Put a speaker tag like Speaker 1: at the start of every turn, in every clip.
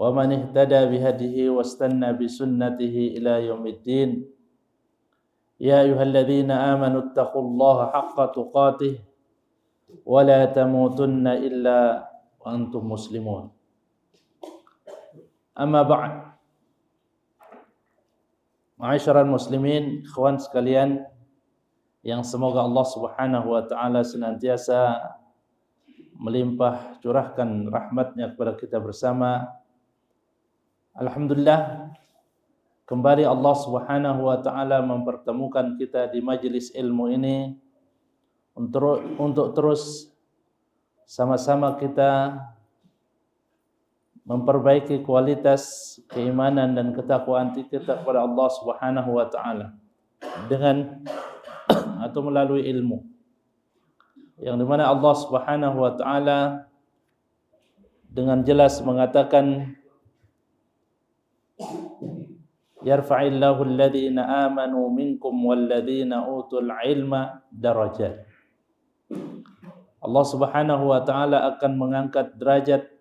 Speaker 1: ومن اهتدى بهديه واستنى بسنته إلى يوم الدين يا أيها الذين آمنوا اتقوا الله حق تقاته ولا تموتن إلا وأنتم مسلمون أما بعد Ma'asyiral muslimin, ikhwan sekalian yang semoga Allah Subhanahu wa taala senantiasa melimpah curahkan rahmatnya kepada kita bersama. Alhamdulillah, kembali Allah Subhanahu wa taala mempertemukan kita di majelis ilmu ini untuk terus sama-sama kita memperbaiki kualitas keimanan dan ketakwaan kita kepada Allah Subhanahu wa taala dengan atau melalui ilmu. Yang dimana Allah Subhanahu wa taala dengan jelas mengatakan yarfa'illahu alladhina amanu minkum walladhina utul ilma darajat. Allah Subhanahu wa taala akan mengangkat derajat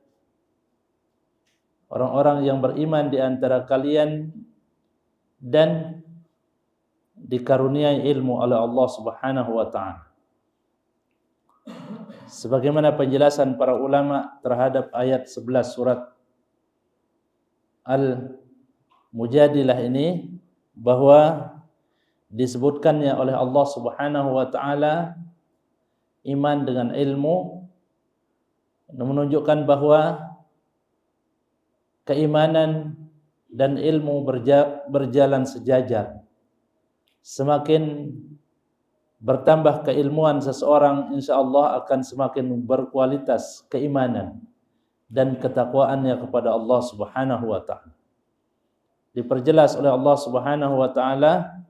Speaker 1: orang-orang yang beriman di antara kalian dan dikaruniai ilmu oleh Allah Subhanahu wa taala. Sebagaimana penjelasan para ulama terhadap ayat 11 surat Al-Mujadilah ini, bahwa disebutkannya oleh Allah Subhanahu wa taala iman dengan ilmu menunjukkan bahwa keimanan dan ilmu berjalan sejajar. Semakin bertambah keilmuan seseorang, insyaallah akan semakin berkualitas keimanan dan ketakwaannya kepada Allah Subhanahu wa taala. Diperjelas oleh Allah Subhanahu wa taala,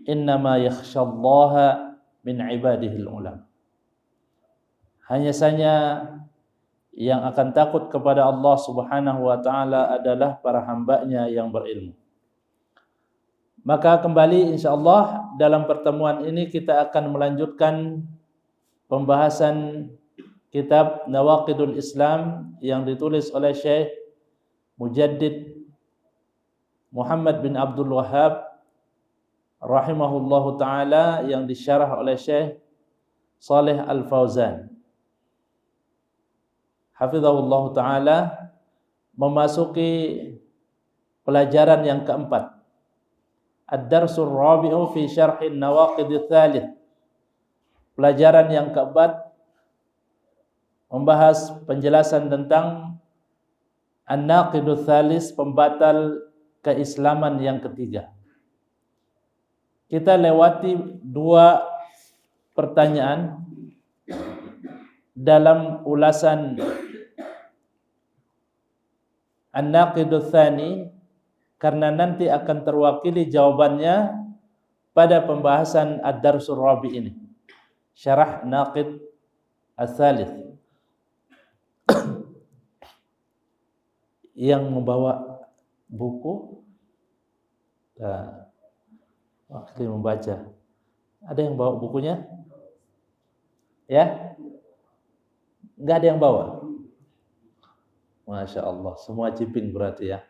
Speaker 1: innama yakhsyallaha min ibadihil ulama. Hanya saja yang akan takut kepada Allah Subhanahu wa taala adalah para hamba-Nya yang berilmu. Maka kembali insyaallah dalam pertemuan ini kita akan melanjutkan pembahasan kitab Nawaqidul Islam yang ditulis oleh Syekh Mujaddid Muhammad bin Abdul Wahhab rahimahullahu taala, yang disyarah oleh Syekh Saleh Al-Fauzan hafizahullah ta'ala, memasuki pelajaran yang keempat. Ad-Darsul Rabi'u fi Syarhin Nawaqidil Thalith. Pelajaran yang keempat membahas penjelasan tentang An-Naqidul Thalith, pembatal keislaman yang ketiga. Kita lewati dua pertanyaan dalam ulasan An-Naqidul Tsani, karena nanti akan terwakili jawabannya pada pembahasan Ad-Darsul Rabi ini, Syarah Naqid Ats-Tsalits. Yang membawa buku waktu membaca, ada yang bawa bukunya? Ya? Enggak ada yang bawa? Masya Allah, semua ciping berarti ya.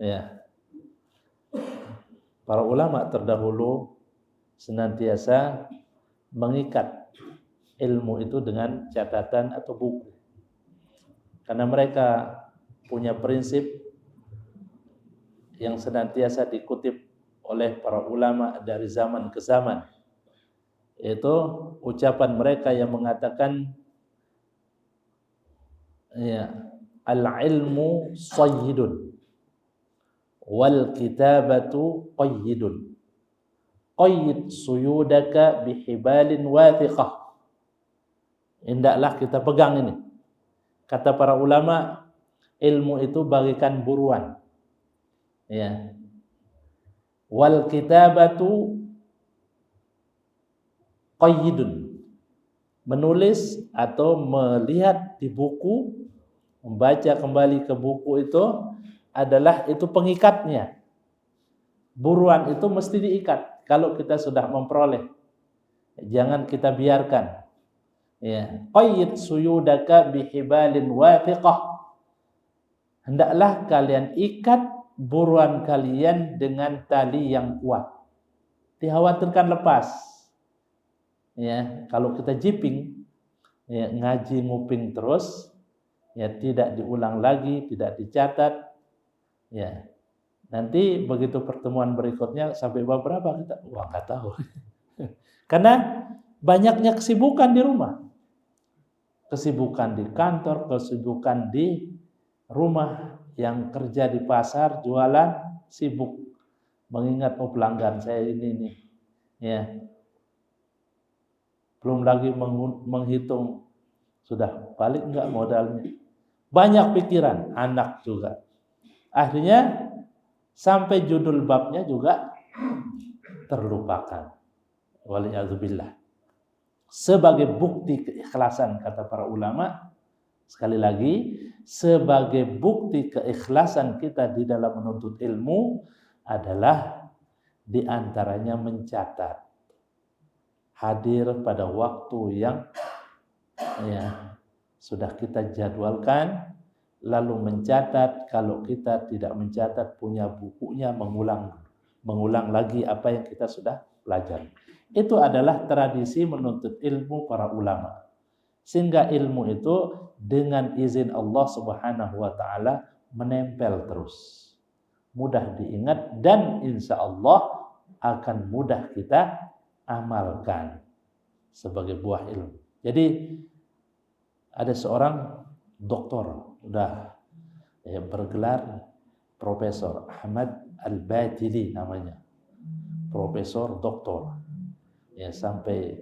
Speaker 1: Ya. Para ulama terdahulu senantiasa mengikat ilmu itu dengan catatan atau buku. Karena mereka punya prinsip yang senantiasa dikutip oleh para ulama dari zaman ke zaman. Yaitu ucapan mereka yang mengatakan, ya, al-ilmu sayyidun wal kitabatu qayyidun. Qayyid suyudaka bihibalin wathiqah. Hendaklah kita pegang ini. Kata para ulama, ilmu itu bagikan buruan. Ya. Wal kitabatu qayyidun. Menulis atau melihat di buku, membaca kembali ke buku itu adalah itu pengikatnya. Buruan itu mesti diikat kalau kita sudah memperoleh. Jangan kita biarkan. Ya, qayyid suyudaka bihibalin wathiqah. hendaklah kalian ikat buruan kalian dengan tali yang kuat. Dikhawatirkan lepas. Ya, kalau kita jiping, ya, ngaji nguping terus, ya tidak diulang lagi, tidak dicatat, ya. Nanti begitu pertemuan berikutnya sampai bab berapa kita, wah nggak tahu. Karena banyaknya kesibukan di rumah. Kesibukan di kantor, kesibukan di rumah, yang kerja di pasar, jualan, sibuk mengingat pelanggan saya ini nih. Ya. Belum lagi menghitung sudah balik enggak modalnya. Banyak pikiran, anak juga. Akhirnya sampai judul babnya juga terlupakan. Waliyadzubillah. Sebagai bukti keikhlasan, kata para ulama, sekali lagi, sebagai bukti keikhlasan kita di dalam menuntut ilmu adalah diantaranya mencatat, hadir pada waktu yang ya sudah kita jadwalkan, lalu mencatat. Kalau kita tidak mencatat, punya bukunya, mengulang lagi apa yang kita sudah pelajari. Itu adalah tradisi menuntut ilmu para ulama. Sehingga ilmu itu dengan izin Allah Subhanahu wa taala menempel terus. Mudah diingat dan insya Allah akan mudah kita amalkan sebagai buah ilmu. Jadi ada seorang doktor, udah ya, bergelar Profesor Ahmad Al-Badili namanya. Profesor doktor. Ya, sampai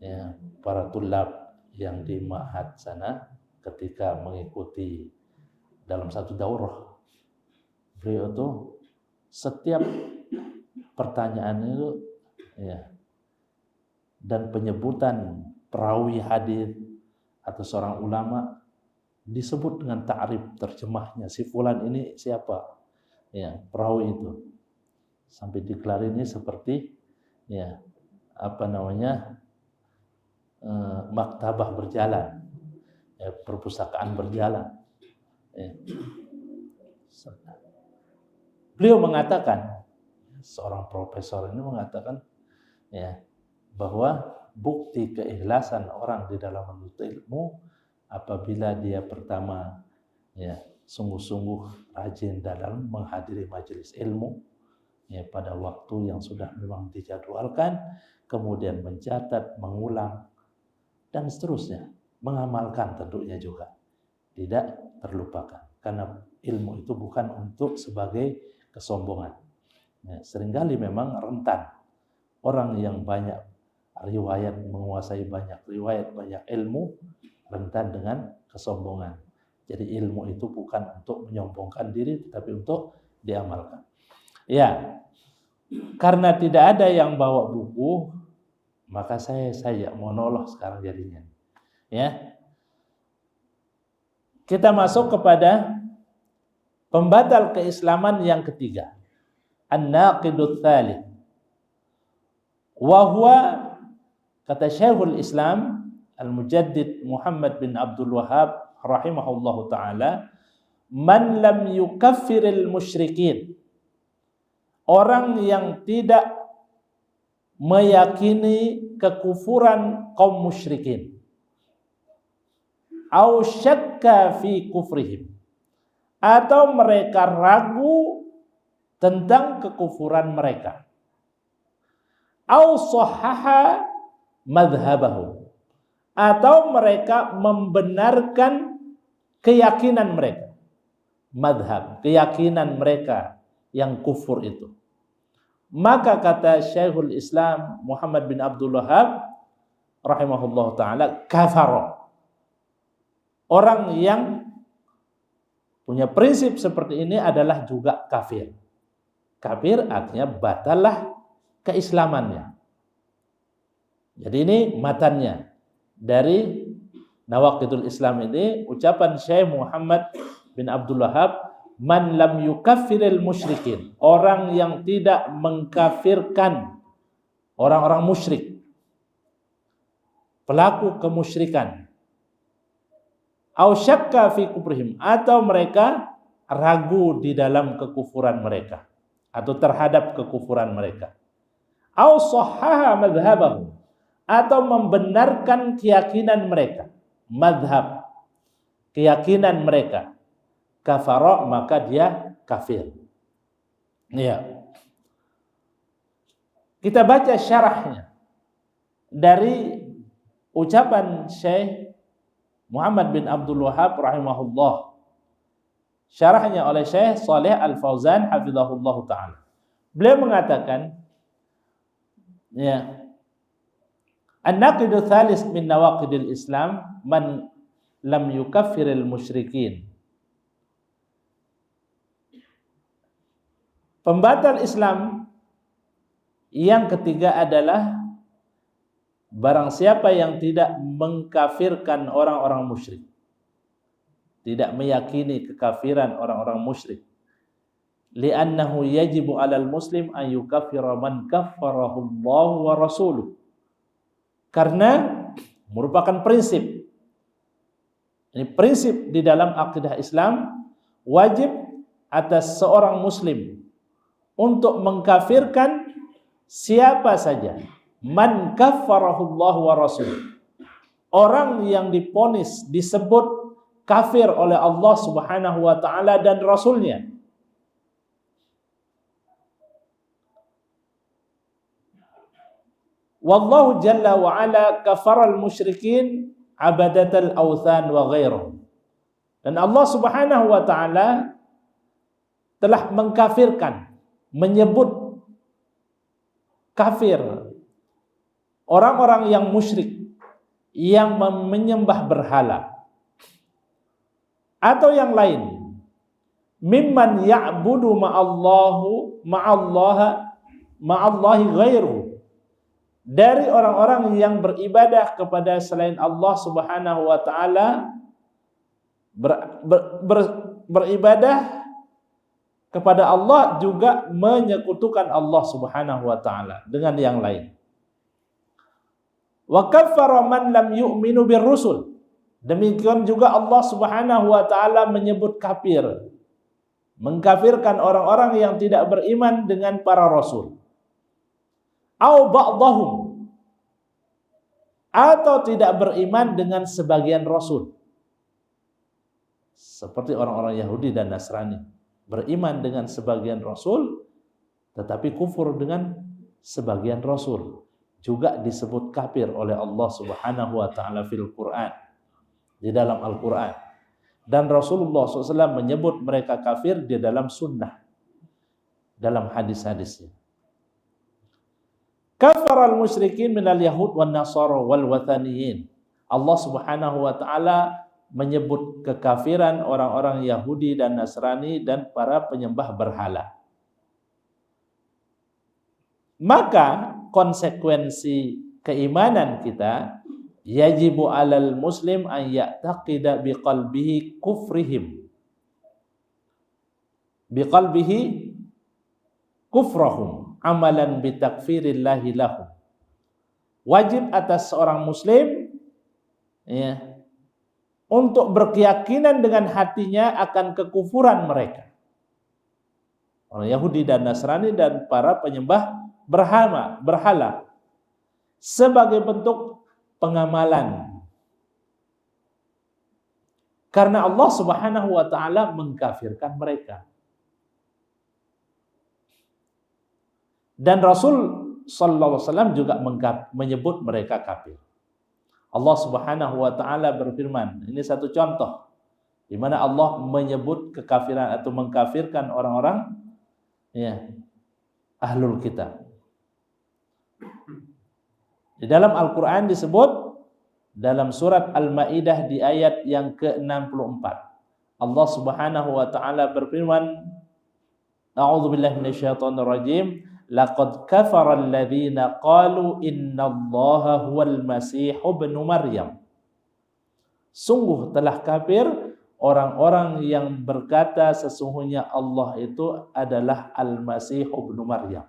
Speaker 1: ya, para tulab yang di ma'had sana ketika mengikuti dalam satu daurah, beliau tuh setiap pertanyaan itu ya, dan penyebutan perawi hadis atau seorang ulama disebut dengan ta'rif terjemahnya, si fulan ini siapa ya, perawi itu, sampai digelar ini seperti ya apa namanya, maktabah berjalan, ya, perpustakaan berjalan. Ya. Beliau mengatakan, seorang profesor ini mengatakan, ya, bahwa bukti keikhlasan orang di dalam menuntut ilmu apabila dia pertama, ya, sungguh-sungguh rajin dalam menghadiri majelis ilmu, ya, pada waktu yang sudah memang dijadwalkan, kemudian mencatat, mengulang, dan seterusnya. Mengamalkan tentunya juga. Tidak terlupakan. Karena ilmu itu bukan untuk sebagai kesombongan. Ya, seringkali memang rentan. Orang yang banyak riwayat, menguasai banyak riwayat, banyak ilmu, rentan dengan kesombongan. Jadi ilmu itu bukan untuk menyombongkan diri, tetapi untuk diamalkan. Ya, karena tidak ada yang bawa buku, maka saya monolog sekarang jadinya. Ya, kita masuk kepada pembatal keislaman yang ketiga, an-naqidut tsalits. Wa huwa, kata Syekhul Islam Al-Mujaddid Muhammad bin Abdul Wahhab rahimahullahu taala, man lam yukaffiril musyrikin. Orang yang tidak meyakini kekufuran kaum musyrikin, au syakka fi kufrihim, atau mereka ragu tentang kekufuran mereka, au sahhaha madhhabahum, atau mereka membenarkan keyakinan mereka, madhab, keyakinan mereka yang kufur itu. Maka kata Syekhul Islam Muhammad bin Abdul Wahhab rahimahullah ta'ala, kafara. Orang yang punya prinsip seperti ini adalah juga kafir. Kafir artinya batallah keislamannya. Jadi ini matannya dari Nawaqidul Islam ini, ucapan Syekh Muhammad bin Abdul Wahhab, man lam yukaffiril musyrikin, orang yang tidak mengkafirkan orang-orang musyrik, pelaku kemusyrikan, au syakka fi kufrihim, atau mereka ragu di dalam kekufuran mereka atau terhadap kekufuran mereka. Au sahhaha madhhabahu, atau membenarkan keyakinan mereka, madhab, keyakinan mereka. Kafara, maka dia kafir. Ya. Kita baca syarahnya dari ucapan Syekh Muhammad bin Abdul Wahhab rahimahullah. Syarahnya oleh Syekh Shalih Al-Fauzan hafizahullah ta'ala. Beliau mengatakan, ya, an-naqidu thalis min nawaqidil Islam man lam yukaffiril musyrikin. Pembatal Islam yang ketiga adalah barang siapa yang tidak mengkafirkan orang-orang musyrik, tidak meyakini kekafiran orang-orang musyrik. Li'annahu yajibu 'alal muslim an yukaffira man kaffarahu Allah wa rasuluh. Karena merupakan prinsip. Ini prinsip di dalam akidah Islam, wajib atas seorang muslim untuk mengkafirkan siapa saja, man kaffarahu Allah wa rasuluh. Orang yang diponis, disebut kafir oleh Allah Subhanahu wa taala dan rasulnya. Wallahu jalla wa ala kafaral musyrikin abadatal awthan wa ghairuh. Dan Allah Subhanahu wa taala telah mengkafirkan, menyebut kafir orang-orang yang musyrik yang menyembah berhala atau yang lain, mimman ya'budu ma'allahi ghairuhu, dari orang-orang yang beribadah kepada selain Allah Subhanahu wa taala, beribadah kepada Allah juga menyekutukan Allah Subhanahu wa taala dengan yang lain. Wa kaffara man lam yu'minu birrusul. Demikian juga Allah Subhanahu wa taala menyebut kafir, mengkafirkan orang-orang yang tidak beriman dengan para rasul. Au ba'dahum, atau tidak beriman dengan sebagian rasul. Seperti orang-orang Yahudi dan Nasrani, beriman dengan sebagian rasul tetapi kufur dengan sebagian rasul, juga disebut kafir oleh Allah Subhanahu wa taala fil Quran, di dalam Al-Quran. Dan Rasulullah SAW menyebut mereka kafir di dalam sunnah, dalam hadis-hadisnya. Kafaral musyrikin minal yahud wan nasara wal wathaniyin. Allah Subhanahu wa taala menyebut kekafiran orang-orang Yahudi dan Nasrani dan para penyembah berhala. Maka konsekuensi keimanan kita, yajibu 'alal muslim an ya'taqida biqalbihi kufrihim, biqalbihi kufrahum amalan bitakfirillahi lahum. Wajib atas seorang muslim, ya, untuk berkeyakinan dengan hatinya akan kekufuran mereka, orang Yahudi dan Nasrani dan para penyembah berhala, sebagai bentuk pengamalan. Karena Allah Subhanahu wa taala mengkafirkan mereka. Dan Rasul sallallahu alaihi wasallam juga menyebut mereka kafir. Allah Subhanahu wa taala berfirman, ini satu contoh di mana Allah menyebut kekafiran atau mengkafirkan orang-orang, ya, ahlul kitab. Di dalam Al-Quran disebut dalam surat Al-Maidah di ayat yang ke-64. Allah Subhanahu wa taala berfirman, A'udzubillahi minasyaitonirrajim, laqad kafara alladziina qalu innallaha huwal masih ibnu Maryam. Sungguh telah kafir orang-orang yang berkata sesungguhnya Allah itu adalah Al-Masih ibnu Maryam.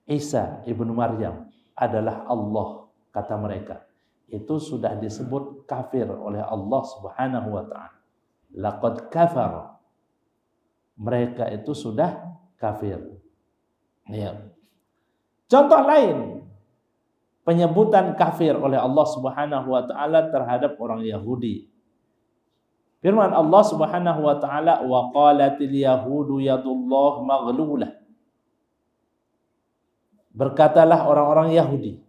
Speaker 1: Isa ibnu Maryam adalah Allah, kata mereka. Itu sudah disebut kafir oleh Allah Subhanahu wa ta'ala. Laqad kafar. Mereka itu sudah kafir. Ya. Contoh lain penyebutan kafir oleh Allah Subhanahu wa taala terhadap orang Yahudi. Firman Allah Subhanahu wa taala, wa qalatil yahudu yadullah maghlulah. Berkatalah orang-orang Yahudi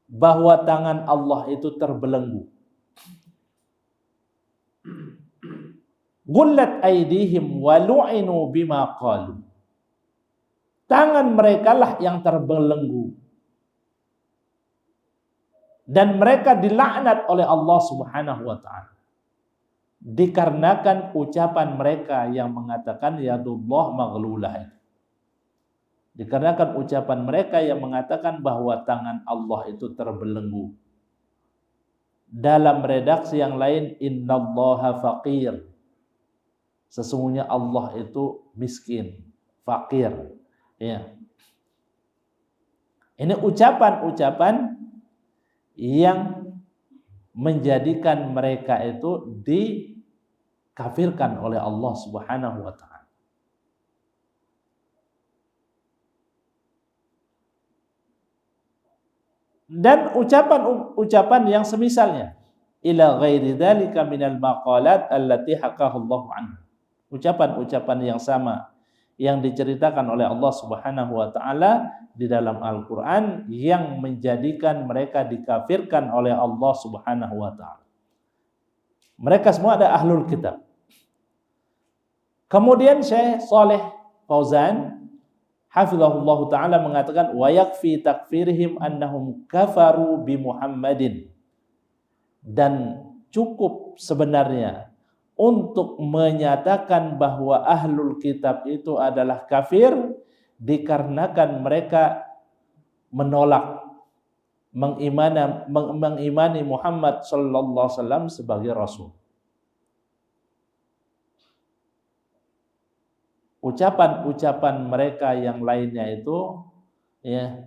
Speaker 1: bahwa tangan Allah itu terbelenggu. Gullat aydihim wa lu'inu bima qalu. Tangan mereka lah yang terbelenggu. Dan mereka dilaknat oleh Allah Subhanahu wa taala. Dikarenakan ucapan mereka yang mengatakan yadullah maghlulah. Dikarenakan ucapan mereka yang mengatakan bahwa tangan Allah itu terbelenggu. Dalam redaksi yang lain, innallaha faqir. Sesungguhnya Allah itu miskin, fakir. Ya. Ini ucapan-ucapan yang menjadikan mereka itu dikafirkan oleh Allah Subhanahu wa taala. Dan ucapan-ucapan yang semisalnya, ila ghairi dzalika minal maqalat allati haqahu Allah anhu. Ucapan-ucapan yang sama yang diceritakan oleh Allah Subhanahu wa taala di dalam Al-Qur'an yang menjadikan mereka dikafirkan oleh Allah Subhanahu wa taala. Mereka semua ada ahlul kitab. Kemudian Syekh Shalih Fauzan hafizahullah taala mengatakan wa yakfi takfirihim annahum kafaru bi Muhammadin. Dan cukup sebenarnya untuk menyatakan bahwa ahlul kitab itu adalah kafir dikarenakan mereka menolak mengimani Muhammad sallallahu alaihi wasallam sebagai rasul. Ucapan-ucapan mereka yang lainnya itu ya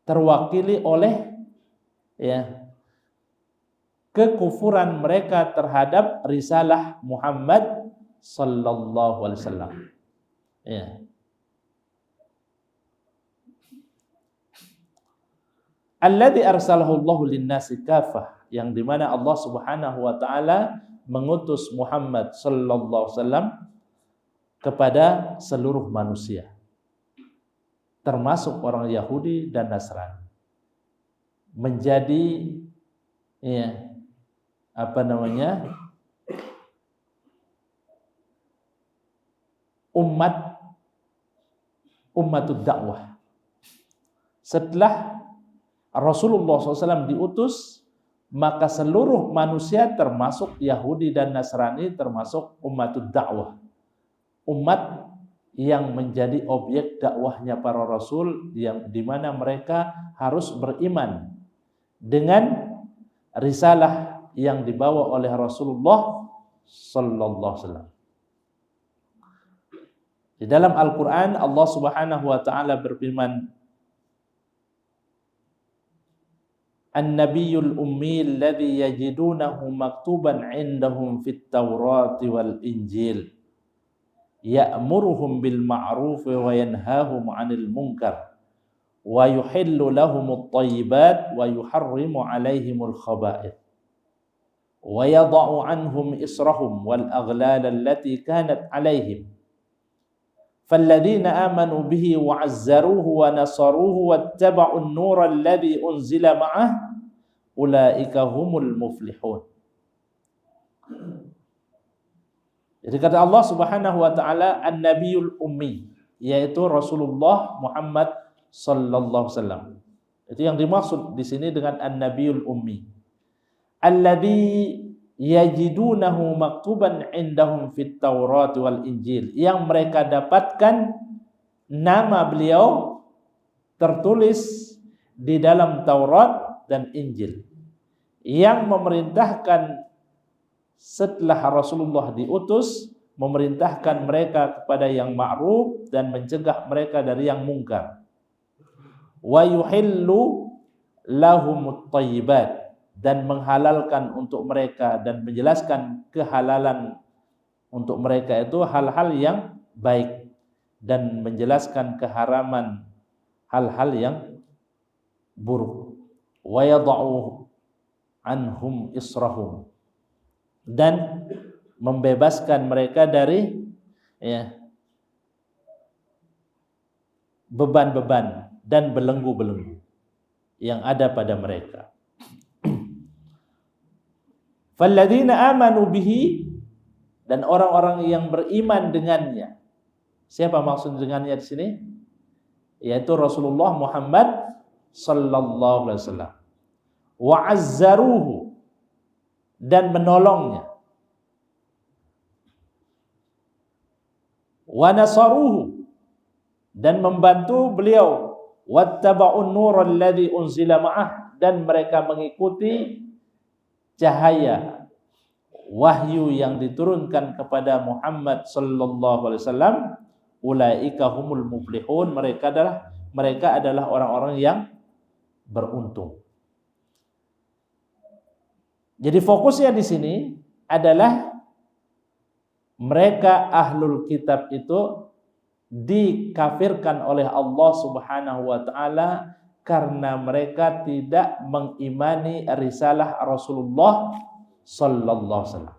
Speaker 1: terwakili oleh ya kekufuran mereka terhadap risalah Muhammad sallallahu alaihi wasallam. Ya. Alladzi arsalahu Allahu lin-nasi kafah, yang dimana Allah Subhanahu wa taala mengutus Muhammad sallallahu alaihi wasallam kepada seluruh manusia, termasuk orang Yahudi dan Nasrani, menjadi ya ummatud dakwah. Setelah Rasulullah SAW diutus, maka seluruh manusia termasuk Yahudi dan Nasrani termasuk ummatud dakwah. Umat yang menjadi objek dakwahnya para rasul, yang dimana mereka harus beriman dengan risalah yang dibawa oleh Rasulullah sallallahu alaihi wasallam. Di dalam Al-Qur'an Allah Subhanahu wa taala berfirman, An-Nabiyyul Ummi alladhi yajidunahu maktuban 'indahum fit Taurati wal Injil ya'muruhum bil ma'ruf wa yanhahum 'anil munkar wa yuhillu lahumut thayyibat wa yuharrimu 'alaihimul khaba'ith wa yadha'u 'anhum israhum wal aghlal allati kanat 'alaihim falladzina amanu bihi wa 'azzaruhu wa nasaruhu wattaba'u an-nura alladzi unzila ma'ah ulaika humul muflihun. Jadi kata Allah Subhanahu wa taala An-Nabiyul Ummi, yaitu Rasulullah Muhammad sallallahu alaihi wasallam. Itu yang dimaksud di sini dengan An-Nabiyul Ummi. Alladzi yajidunahu maktuban indahum fit Taurat wal Injil, yang mereka dapatkan nama beliau tertulis di dalam Taurat dan Injil, yang memerintahkan setelah Rasulullah diutus, memerintahkan mereka kepada yang ma'ruf dan mencegah mereka dari yang mungkar. Wa yuhillu lahumut thayyibat, dan menghalalkan untuk mereka dan menjelaskan kehalalan untuk mereka itu hal-hal yang baik dan menjelaskan keharaman hal-hal yang buruk. Wa yad'u anhum israhum, dan membebaskan mereka dari beban-beban dan belenggu-belenggu yang ada pada mereka. Falladzina amanu bihi, dan orang-orang yang beriman dengannya. Siapa maksud dengannya di sini? Yaitu Rasulullah Muhammad sallallahu alaihi wasallam. Wa azzaruhu, dan menolongnya. Wa nasaruhu, dan membantu beliau. Wattaba'un nural ladzi unzila ma'ah, dan mereka mengikuti cahaya wahyu yang diturunkan kepada Muhammad sallallahu alaihi wasallam. Ulaika humul muflihun, mereka adalah orang-orang yang beruntung. Jadi fokusnya di sini adalah mereka ahlul kitab itu dikafirkan oleh Allah Subhanahu wa taala karena mereka tidak mengimani risalah Rasulullah sallallahu alaihi wasallam.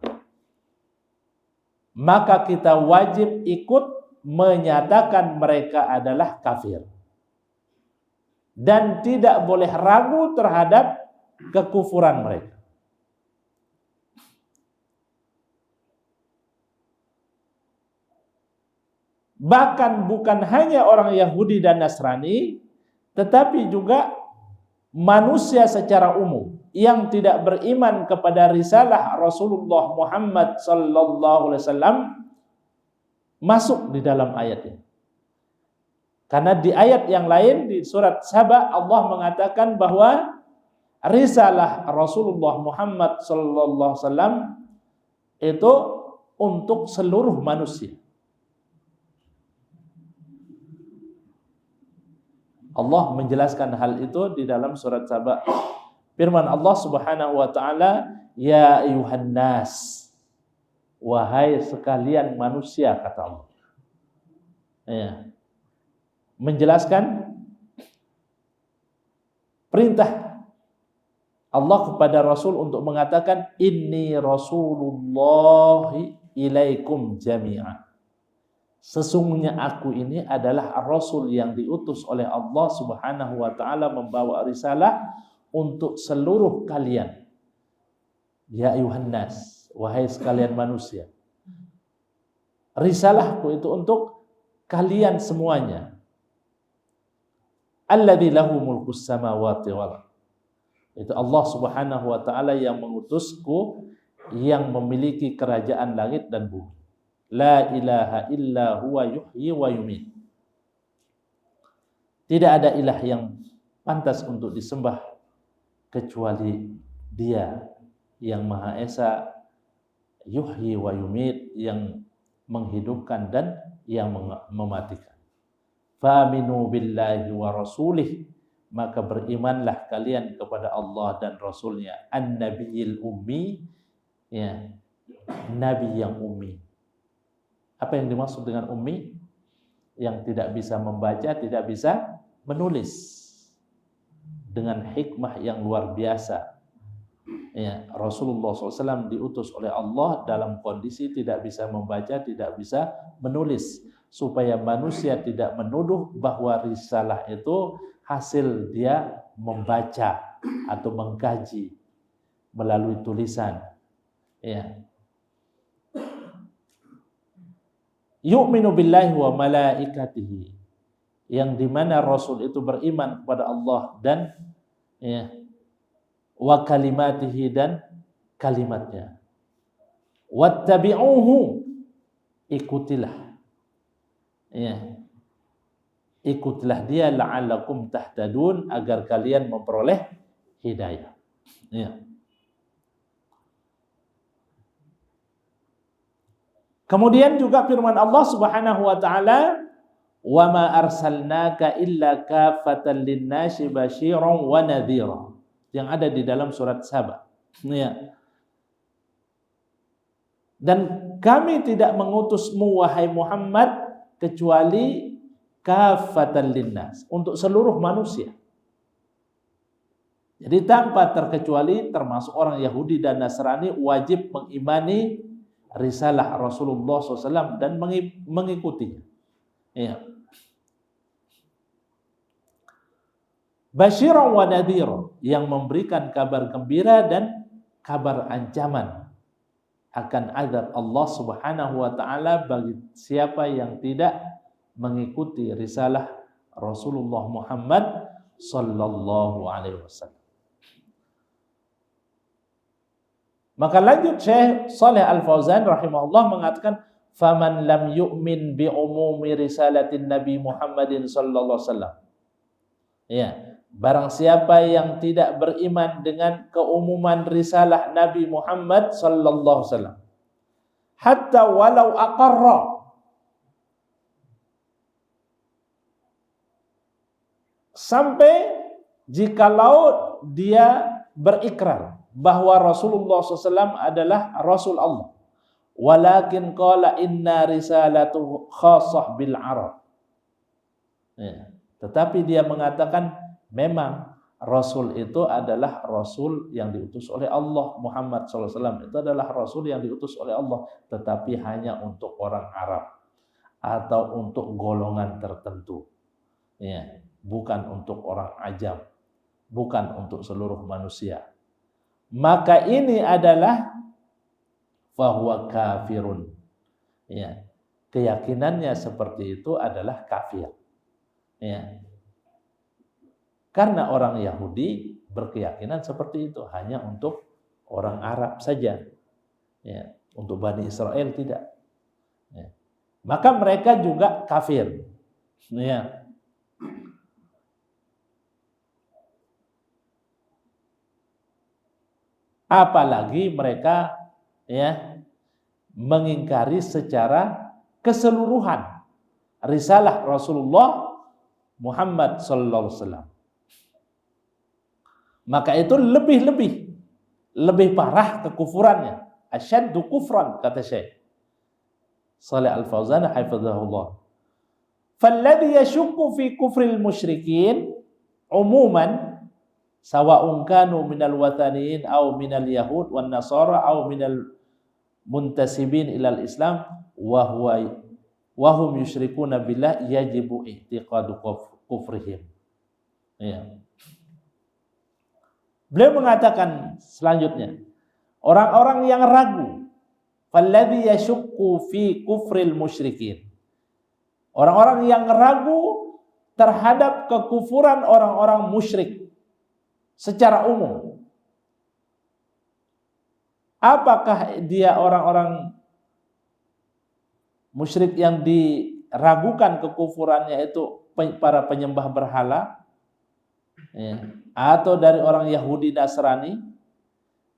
Speaker 1: Maka kita wajib ikut menyatakan mereka adalah kafir. Dan tidak boleh ragu terhadap kekufuran mereka. Bahkan bukan hanya orang Yahudi dan Nasrani, tetapi juga manusia secara umum yang tidak beriman kepada risalah Rasulullah Muhammad sallallahu alaihi wasallam masuk di dalam ayat ini. Karena di ayat yang lain di surat Saba Allah mengatakan bahwa risalah Rasulullah Muhammad sallallahu alaihi wasallam itu untuk seluruh manusia. Allah menjelaskan hal itu di dalam surat Saba. Firman Allah Subhanahu wa taala, ya ayuhan nas, wahai sekalian manusia, kata Allah. Menjelaskan perintah Allah kepada Rasul untuk mengatakan inni rasulullahi ilaikum jami'a. Sesungguhnya aku ini adalah Rasul yang diutus oleh Allah Subhanahu wa taala membawa risalah untuk seluruh kalian. Ya ayuhan nas, wahai sekalian manusia. Risalahku itu untuk kalian semuanya. Alladzi lahu mulkus samawati wal ardh. Itu Allah Subhanahu wa taala yang mengutusku, yang memiliki kerajaan langit dan bumi. La ilaha illa huwa yuhyi wa yumiit. Tidak ada ilah yang pantas untuk disembah kecuali Dia yang Maha Esa, yuhyi wa yumiit, yang menghidupkan dan yang mematikan. Fa'aminu billahi wa rasulih, maka berimanlah kalian kepada Allah dan Rasulnya. An-nabiyil ummi, ya, nabi yang ummi. Apa yang dimaksud dengan ummi? Yang tidak bisa membaca, tidak bisa menulis. Dengan hikmah yang luar biasa. Ya, Rasulullah SAW diutus oleh Allah dalam kondisi tidak bisa membaca, tidak bisa menulis. Supaya manusia tidak menuduh bahwa risalah itu hasil dia membaca atau mengkaji melalui tulisan. Ya. Yu'minu billahi wa malaikatihi, yang dimana Rasul itu beriman kepada Allah dan wa kalimatihi, dan kalimatnya. Wattabi'uhu, ikutilah. Ikutilah dia, la'allakum tahtadun, agar kalian memperoleh hidayah. Kemudian juga firman Allah Subhanahu wa taala, "Wa ma arsalnaka illa kafatan lin-nasi basyiran wa nadhira." yang ada di dalam surat Saba. Ya. Dan kami tidak mengutusmu wahai Muhammad kecuali kafatan linnas, untuk seluruh manusia. Jadi tanpa terkecuali termasuk orang Yahudi dan Nasrani wajib mengimani risalah Rasulullah SAW dan mengikutinya. Ya. Basyiran wa nadhiran, yang memberikan kabar gembira dan kabar ancaman akan azab Allah Subhanahu wa taala bagi siapa yang tidak mengikuti risalah Rasulullah Muhammad sallallahu alaihi wasallam. Maka lanjut Syekh Shalih Al-Fauzan rahimahullah mengatakan, faman lam yu'min bi umumi risalatin Nabi Muhammadin sallallahu alaihi wasallam. Ya, barang siapa yang tidak beriman dengan keumuman risalah Nabi Muhammad sallallahu alaihi wasallam, hatta walau aqarra, sampai jikalau dia berikrar bahwa Rasulullah SAW adalah Rasul Allah, walakin qala inna risalatu khassah bil Arab, ya, tetapi dia mengatakan memang Rasul itu adalah Rasul yang diutus oleh Allah. Muhammad SAW itu adalah Rasul yang diutus oleh Allah, tetapi hanya untuk orang Arab atau untuk golongan tertentu, ya, bukan untuk orang ajam, bukan untuk seluruh manusia. Maka ini adalah fahuwa kafirun, ya, keyakinannya seperti itu adalah kafir, ya. Karena orang Yahudi berkeyakinan seperti itu hanya untuk orang Arab saja, ya, untuk Bani Israel tidak, ya. Maka mereka juga kafir, ya. Apalagi mereka, ya, mengingkari secara keseluruhan risalah Rasulullah Muhammad sallallahu alaihi wasallam. Maka itu lebih parah kekufurannya, asyaddu kufran, kata Syekh Shalih Al-Fauzan hafizahullah. Falladhi yashukku fi kufril musyrikin umuman sawa'un kanu minal wathaniyin aw minal yahud wan nasara aw minal muntasibin ilal islam wa hum yusyrikuna billah yajibu i'tiqadu kufrihim. Ya. Beliau mengatakan selanjutnya, orang-orang yang ragu, falladhi yashukku fi kufril musyrikin, orang-orang yang ragu terhadap kekufuran orang-orang musyrik secara umum. Apakah dia orang-orang musyrik yang diragukan kekufurannya itu para penyembah berhala, ya, atau dari orang Yahudi Nasrani,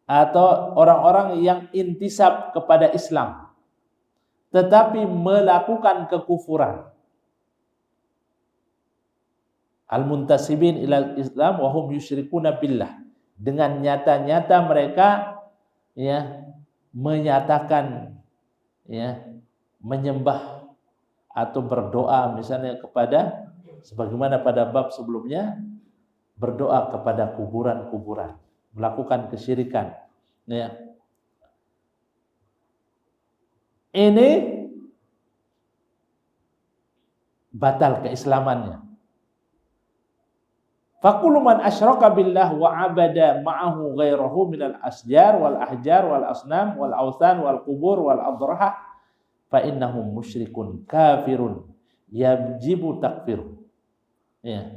Speaker 1: atau orang-orang yang intisab kepada Islam tetapi melakukan kekufuran, al-muntasibin ilal Islam wa hum yusyrikuna billah, dengan nyata-nyata mereka, ya, menyatakan, ya, menyembah atau berdoa misalnya kepada, sebagaimana pada bab sebelumnya, berdoa kepada kuburan-kuburan, melakukan kesyirikan, ya. Ini batal keislamannya. Faqulu man asyraka billah wa abada ma'ahu ghairahu minal asjar wal ahjar wal asnam wal authan wal qubur wal adraha fa innahum musyrikun kafirun yajibu takfir. Ya.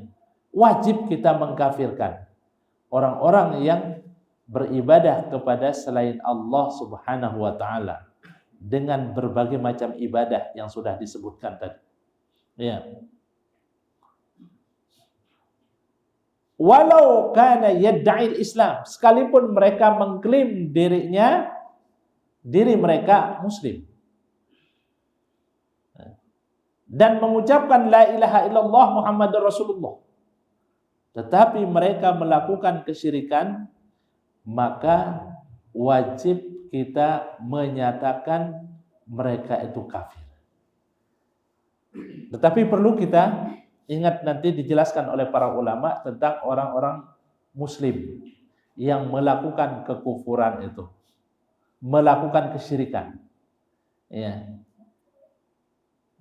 Speaker 1: Wajib kita mengkafirkan orang-orang yang beribadah kepada selain Allah Subhanahu wa taala dengan berbagai macam ibadah yang sudah disebutkan tadi. Ya. Walau kana yad'il Islam, sekalipun mereka mengklaim diri mereka muslim dan mengucapkan la ilaha illallah Muhammadur Rasulullah, tetapi mereka melakukan kesyirikan, maka wajib kita menyatakan mereka itu kafir. Tetapi perlu kita ingat, nanti dijelaskan oleh para ulama tentang orang-orang muslim yang melakukan kekufuran itu, melakukan kesyirikan. Ya.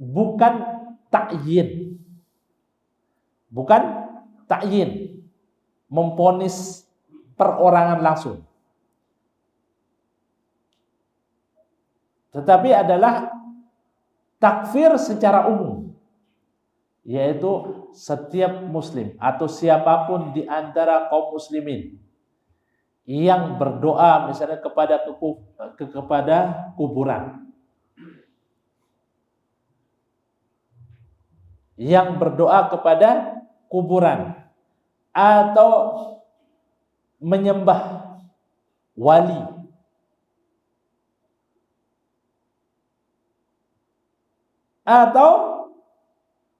Speaker 1: Bukan ta'yin. Bukan ta'yin, memponis perorangan langsung. Tetapi adalah takfir secara umum, yaitu setiap muslim atau siapapun di antara kaum muslimin yang berdoa misalnya kepada kuburan, yang berdoa kepada kuburan atau menyembah wali atau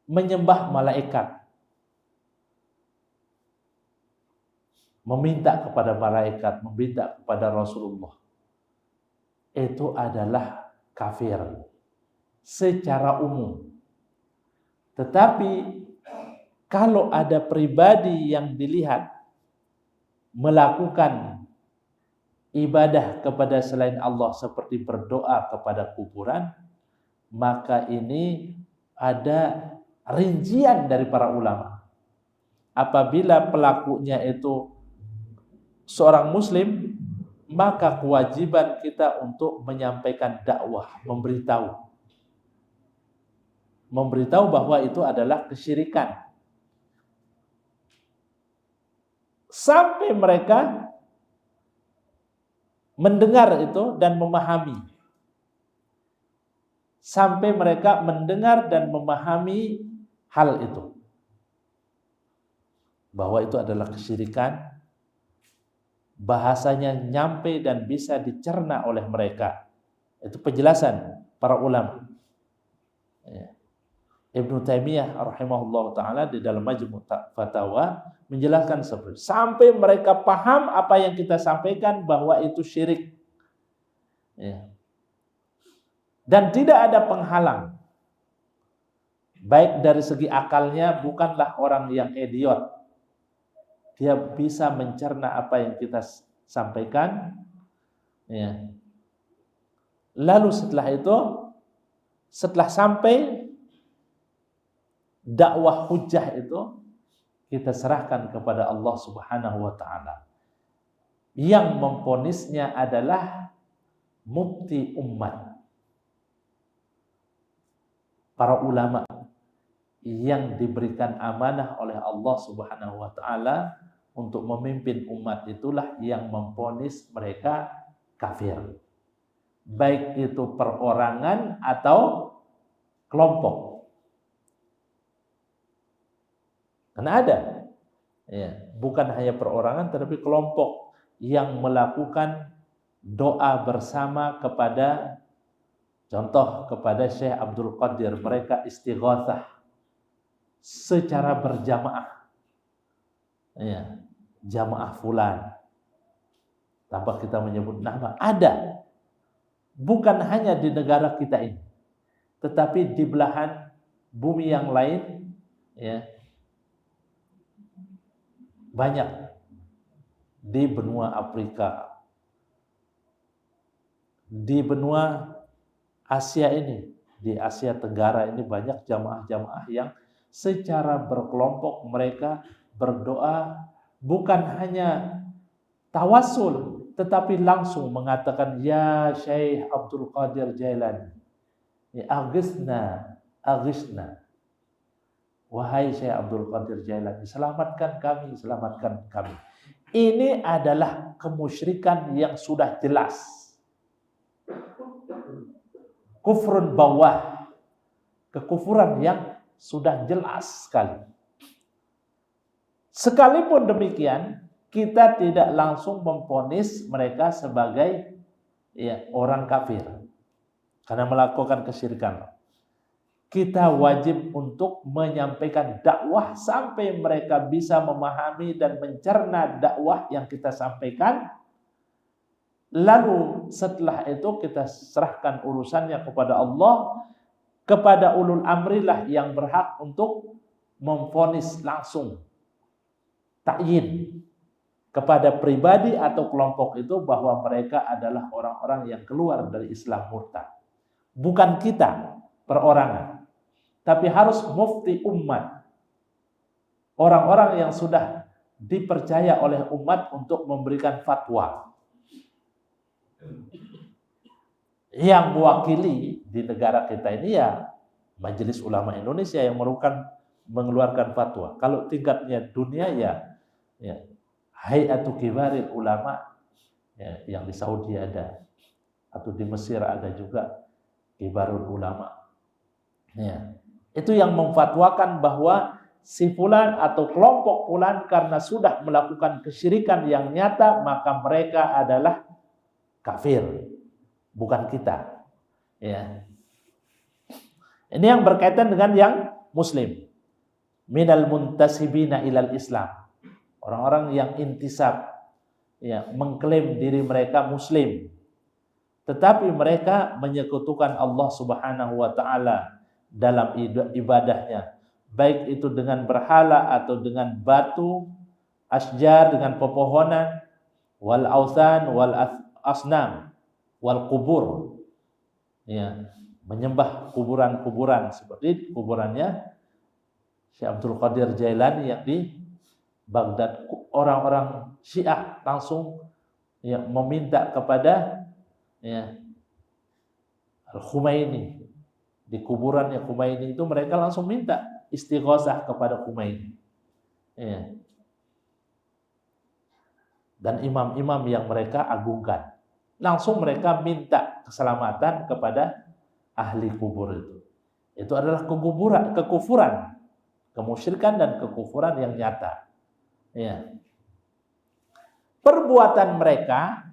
Speaker 1: menyembah malaikat, meminta kepada malaikat, meminta kepada Rasulullah, itu adalah kafir secara umum. Tetapi kalau ada pribadi yang dilihat melakukan ibadah kepada selain Allah seperti berdoa kepada kuburan, maka ini ada rincian dari para ulama. Apabila pelakunya itu seorang muslim, maka kewajiban kita untuk menyampaikan dakwah, memberitahu bahwa itu adalah kesyirikan, sampai mereka mendengar itu dan memahami, sampai mereka mendengar dan memahami hal itu, bahwa itu adalah kesyirikan, bahasanya nyampe dan bisa dicerna oleh mereka. Itu penjelasan para ulama. Ibnu Taimiyah rahimahullah ta'ala di dalam Majmu' Fatawa menjelaskan seperti itu. Sampai mereka paham apa yang kita sampaikan bahwa itu syirik. Ya. Dan tidak ada penghalang. Baik dari segi akalnya, bukanlah orang yang idiot. Dia bisa mencerna apa yang kita sampaikan. Ya. Lalu setelah itu, setelah sampai dakwah hujjah itu, kita serahkan kepada Allah Subhanahu wa ta'ala. Yang memponisnya adalah mufti umat, para ulama yang diberikan amanah oleh Allah Subhanahu wa ta'ala untuk memimpin umat, itulah yang memponis mereka kafir, baik itu perorangan atau kelompok. Karena ada, ya, bukan hanya perorangan, tetapi kelompok yang melakukan doa bersama kepada, contoh kepada Syekh Abdul Qadir, mereka istighatsah secara berjamaah, ya, jamaah fulan, tanpa kita menyebut nama. Ada, bukan hanya di negara kita ini, tetapi di belahan bumi yang lain, ya, banyak di benua Afrika, di benua Asia ini, di Asia Tenggara ini banyak jamaah-jamaah yang secara berkelompok mereka berdoa, bukan hanya tawassul, tetapi langsung mengatakan, ya Syekh Abdul Qadir Jailani, ya aghithna, aghithna. Wahai Syekh Abdul Qadir Jailani, selamatkan kami, selamatkan kami. Ini adalah kemusyrikan yang sudah jelas. Kufrun bawah, kekufuran yang sudah jelas sekali. Sekalipun demikian, kita tidak langsung memvonis mereka sebagai, ya, orang kafir karena melakukan kesyirikan. kita wajib untuk menyampaikan dakwah sampai mereka bisa memahami dan mencerna dakwah yang kita sampaikan. Lalu setelah itu kita serahkan urusannya kepada Allah, kepada ulul amrilah yang berhak untuk memvonis langsung, takyin kepada pribadi atau kelompok itu bahwa mereka adalah orang-orang yang keluar dari Islam murtad. Bukan kita perorangan, tapi harus mufti umat, orang-orang yang sudah dipercaya oleh umat untuk memberikan fatwa. Yang mewakili di negara kita ini ya Majelis Ulama Indonesia yang mengeluarkan fatwa. Kalau tingkatnya dunia ya Hay'atu Kibaril Ulama ya, yang di Saudi ada, atau di Mesir ada juga Kibarul Ulama. Ya, itu yang memfatwakan bahwa si fulan atau kelompok fulan karena sudah melakukan kesyirikan yang nyata maka mereka adalah kafir, bukan kita. Ya. Ini yang berkaitan dengan yang muslim. Minal muntasibina ilal Islam. Orang-orang yang intisab, ya, mengklaim diri mereka muslim, tetapi mereka menyekutukan Allah Subhanahu wa taala dalam ibadahnya, baik itu dengan berhala atau dengan batu, asjar, dengan pepohonan, wal authan wal asnam wal kubur, ya, menyembah kuburan-kuburan seperti kuburannya Syekh Abdul Qadir Jailani yang di Baghdad. Orang-orang Syiah langsung ya meminta kepada ya Al-Khumaini, di kuburannya Khumaini itu mereka langsung minta istighosah kepada Khumaini. Ya. Dan imam-imam yang mereka agungkan, langsung mereka minta keselamatan kepada ahli kubur itu. Itu adalah kekufuran, kemusyrikan dan kekufuran yang nyata. Ya. Perbuatan mereka,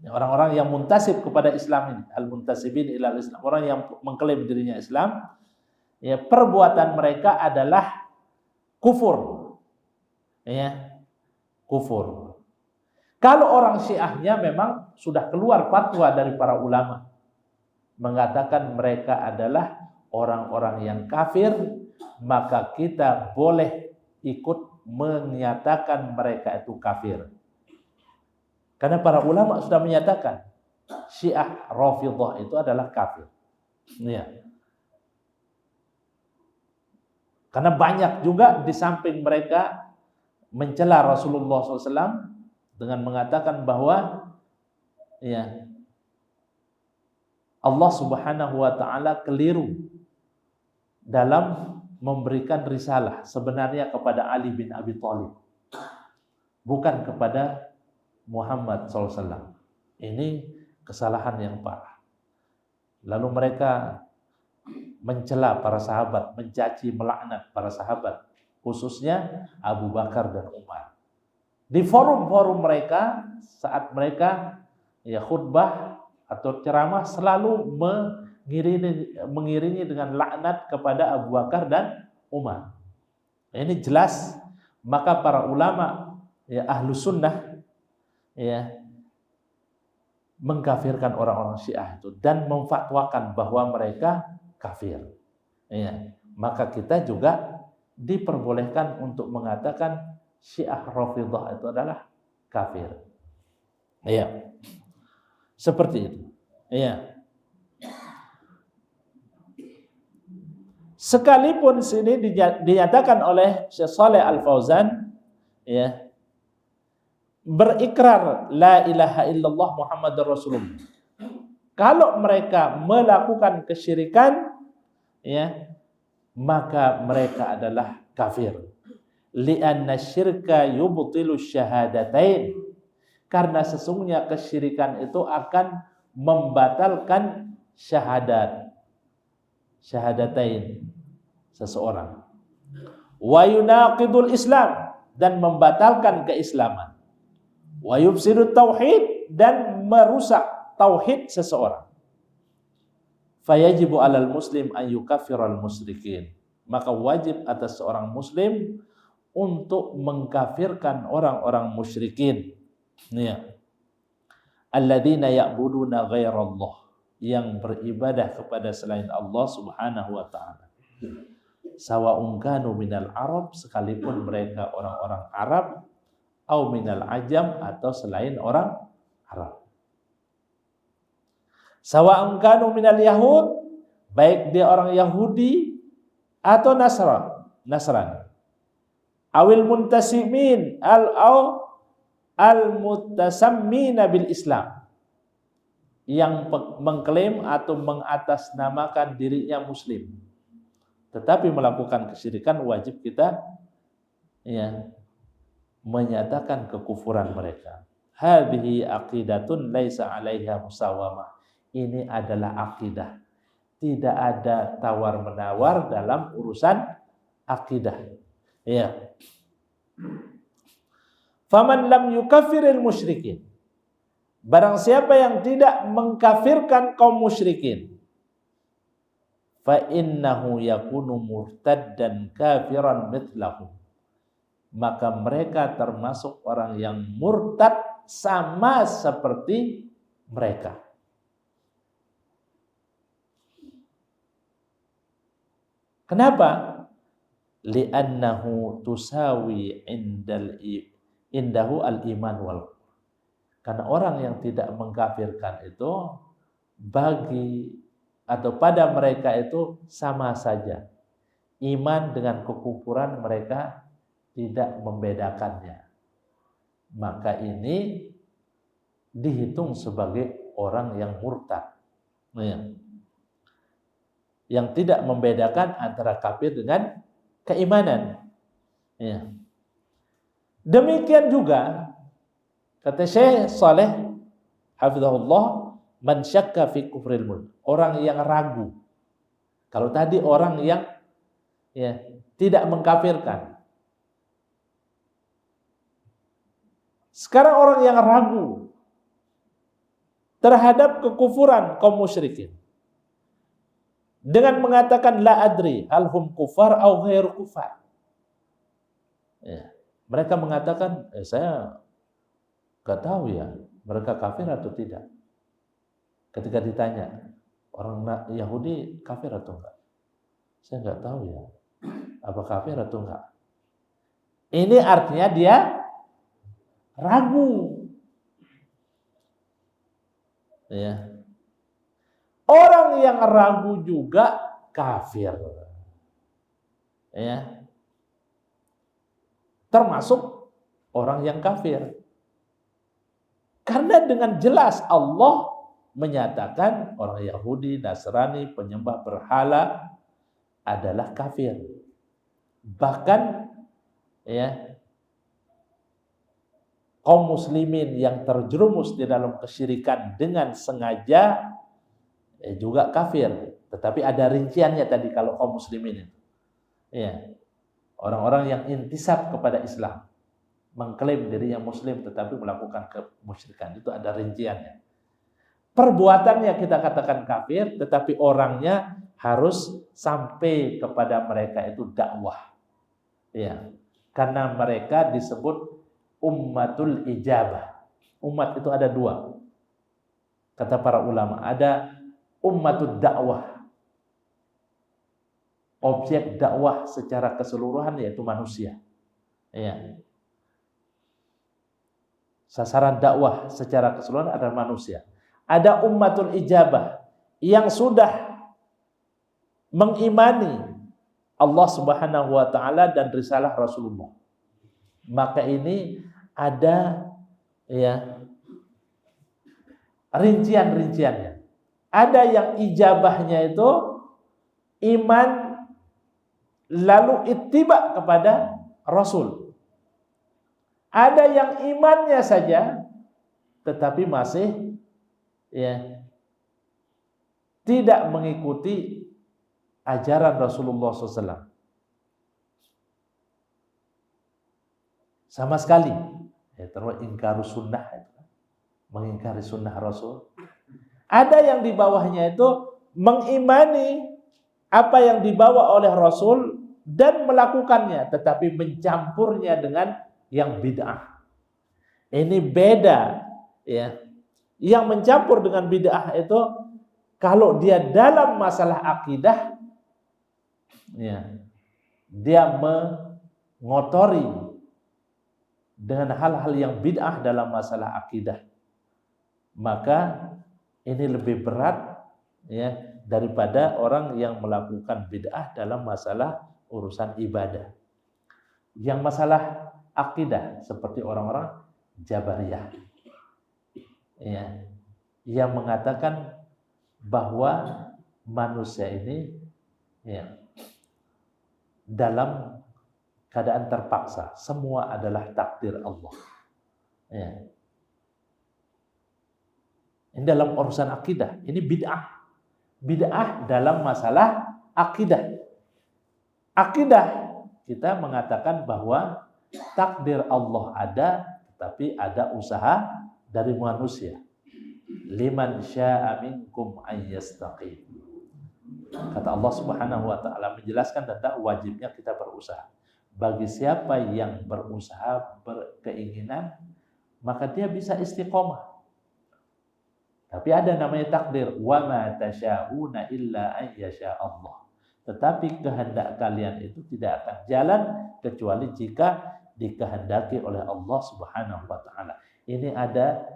Speaker 1: orang-orang yang muntasib kepada Islam ini, al-muntasibin ilal Islam, orang yang mengklaim dirinya Islam, ya, perbuatan mereka adalah kufur. Ya, kufur. Kalau orang Syiahnya memang sudah keluar fatwa dari para ulama mengatakan mereka adalah orang-orang yang kafir, maka kita boleh ikut menyatakan mereka itu kafir. Karena para ulama sudah menyatakan Syiah Rafidhah itu adalah kafir. Ya. Karena banyak juga di samping mereka mencela Rasulullah SAW dengan mengatakan bahwa ya Allah Subhanahu wa taala keliru dalam memberikan risalah sebenarnya kepada Ali bin Abi Thalib, bukan kepada Muhammad SAW. Ini kesalahan yang parah. Lalu mereka mencela para sahabat, mencaci, melaknat para sahabat, khususnya Abu Bakar dan Umar. Di forum-forum mereka, saat mereka ya khutbah atau ceramah, selalu mengiringi dengan laknat kepada Abu Bakar dan Umar. Ini jelas, maka para ulama ya ahlu sunnah ya mengkafirkan orang-orang Syiah itu dan memfatwakan bahwa mereka kafir. Ya, maka kita juga diperbolehkan untuk mengatakan Syiah Rafidhah itu adalah kafir. Ya. Seperti itu. Ya. Sekalipun sini dinyatakan oleh Syekh Shalih Al Fauzan ya, berikrar la ilaha illallah Muhammadur Rasulullah. Kalau mereka melakukan kesyirikan ya, maka mereka adalah kafir. Li'anna syirka yubtilu syahadatain. Karena sesungguhnya kesyirikan itu akan membatalkan syahadatain seseorang. Wa yunaqidul Islam, dan membatalkan keislaman. Wa yufsidut tauhid, dan merusak tauhid seseorang. fayajibu 'alal muslim an yukaffiral musyrikin. Maka wajib atas seorang muslim untuk mengkafirkan orang-orang musyrikin. Ya. Alladzina ya'buduna ghairallah, yang beribadah kepada selain Allah Subhanahu wa taala. Sawa'un kanu minal Arab, sekalipun mereka orang-orang Arab, au minal Ajam, atau selain orang Arab. Sawa'un kanu minal Yahud, baik dia orang Yahudi atau Nasrani. Awil muntasimin al-mutasammina bil Islam, yang mengklaim atau mengatasnamakan dirinya muslim tetapi melakukan kesyirikan, wajib kita menyatakan kekufuran mereka. Hadhihi aqidatun laisa 'alaiha musawamah. Ini adalah akidah, tidak ada tawar-menawar dalam urusan akidah. Ya. Faman lam yukaffiril musyrikin, barang siapa yang tidak mengkafirkan kaum musyrikin, fa innahu yakunu murtaddan kafiran mithlahu, maka mereka termasuk orang yang murtad sama seperti mereka. Kenapa? Li'annahu tusawi indahu al-iman wal. Karena orang yang tidak mengkafirkan itu bagi atau pada mereka itu sama saja. Iman dengan kekufuran mereka tidak membedakannya. Maka ini dihitung sebagai orang yang murtad. Yang tidak membedakan antara kafir dengan keimanan. Demikian juga kata Syekh Saleh hafizahullah, man syakka fi kufril mulk, orang yang ragu. Kalau tadi orang yang tidak mengkafirkan, sekarang orang yang ragu terhadap kekufuran kaum musyrikin dengan mengatakan la adri hal hum kufar au ghairu kufar. Mereka mengatakan saya enggak tahu ya mereka kafir atau tidak. Ketika ditanya orang Yahudi kafir atau enggak, saya enggak tahu ya apa kafir atau enggak. Ini artinya dia ragu. Orang yang ragu juga kafir. Termasuk orang yang kafir. Karena dengan jelas Allah menyatakan orang Yahudi, Nasrani, penyembah berhala adalah kafir. Bahkan kaum muslimin yang terjerumus di dalam kesyirikan dengan sengaja juga kafir, tetapi ada rinciannya tadi kalau kaum muslimin itu. Orang-orang yang intisab kepada Islam, mengklaim dirinya muslim tetapi melakukan kemusyrikan, itu ada rinciannya. Perbuatannya kita katakan kafir, tetapi orangnya harus sampai kepada mereka itu dakwah. Karena mereka disebut ummatul ijabah. Umat itu ada dua. Kata para ulama, ada ummatud dakwah, objek dakwah secara keseluruhan yaitu manusia. Sasaran dakwah secara keseluruhan adalah manusia. Ada ummatul ijabah yang sudah mengimani Allah Subhanahu wa taala dan risalah Rasulullah. Maka ini ada rincian-rinciannya. Ada yang ijabahnya itu iman lalu ittiba kepada Rasul. Ada yang imannya saja tetapi masih tidak mengikuti ajaran Rasulullah SAW sama sekali. Terus ingkarus sunnah, mengingkari sunnah Rasul. Ada yang di bawahnya itu mengimani apa yang dibawa oleh Rasul dan melakukannya, tetapi mencampurnya dengan yang bid'ah. Ini beda, ya. Yang mencampur dengan bid'ah itu kalau dia dalam masalah akidah, ya, dia mengotori dengan hal-hal yang bid'ah dalam masalah akidah, maka ini lebih berat, ya, daripada orang yang melakukan bid'ah dalam masalah urusan ibadah. Yang masalah akidah seperti orang-orang Jabariyah, ya, yang mengatakan bahwa manusia ini, ya, dalam keadaan terpaksa, semua adalah takdir Allah. Ya. Ini dalam urusan akidah, ini bid'ah. Bid'ah dalam masalah akidah. Akidah kita mengatakan bahwa takdir Allah ada, tetapi ada usaha dari manusia. Liman syaa minkum ayyastaqim. Kata Allah Subhanahu wa taala menjelaskan tentang wajibnya kita berusaha. Bagi siapa yang berusaha, berkeinginan, maka dia bisa istiqomah. Tapi ada namanya takdir, wa ma tasyauna illa an yasha Allah. Tetapi kehendak kalian itu tidak akan jalan kecuali jika dikehendaki oleh Allah Subhanahu wa taala. Ini ada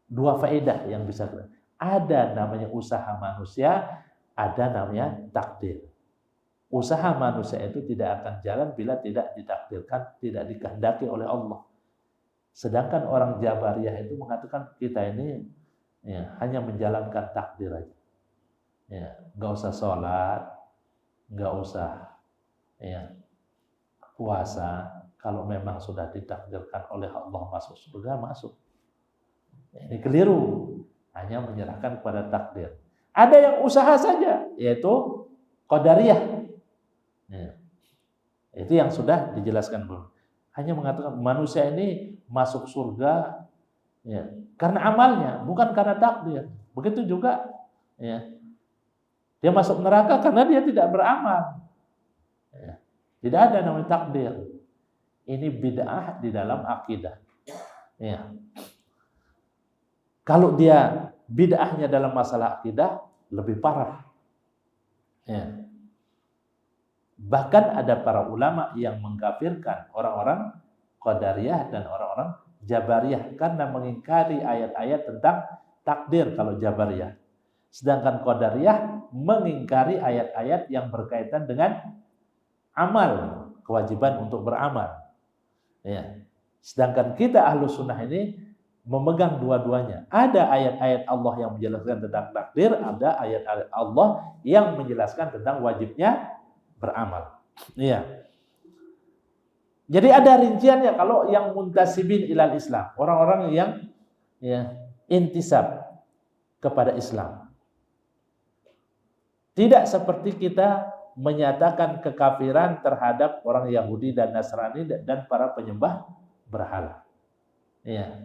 Speaker 1: dua faedah yang bisa kita. Ada namanya usaha manusia, ada namanya takdir. Usaha manusia itu tidak akan jalan bila tidak ditakdirkan, tidak dikehendaki oleh Allah. Sedangkan orang Jabariyah itu mengatakan kita ini, ya, hanya menjalankan takdir aja. Ya, nggak usah sholat, nggak usah, ya, puasa. Kalau memang sudah ditakdirkan oleh Allah masuk surga, masuk. Ini keliru, hanya menyerahkan kepada takdir. Ada yang usaha saja, yaitu Qadariyah. Ya. Itu yang sudah dijelaskan belum. Hanya mengatakan manusia ini masuk surga, ya, karena amalnya, bukan karena takdir. Begitu juga, ya, dia masuk neraka karena dia tidak beramal. Ya. Tidak ada namanya takdir. Ini bid'ah di dalam akidah. Ya. Kalau dia bid'ahnya dalam masalah akidah, lebih parah. Ya. Bahkan ada para ulama yang mengkafirkan orang-orang Qadariyah dan orang-orang Jabariyah karena mengingkari ayat-ayat tentang takdir kalau Jabariyah. Sedangkan Qadariyah mengingkari ayat-ayat yang berkaitan dengan amal, kewajiban untuk beramal. Ya. Sedangkan kita Ahlus Sunnah ini memegang dua-duanya. Ada ayat-ayat Allah yang menjelaskan tentang takdir, ada ayat-ayat Allah yang menjelaskan tentang wajibnya beramal. Iya. Jadi ada rinciannya kalau yang muntasibin ilal Islam, orang-orang yang, ya, intisab kepada Islam. Tidak seperti kita menyatakan kekafiran terhadap orang Yahudi dan Nasrani dan para penyembah berhala. Iya.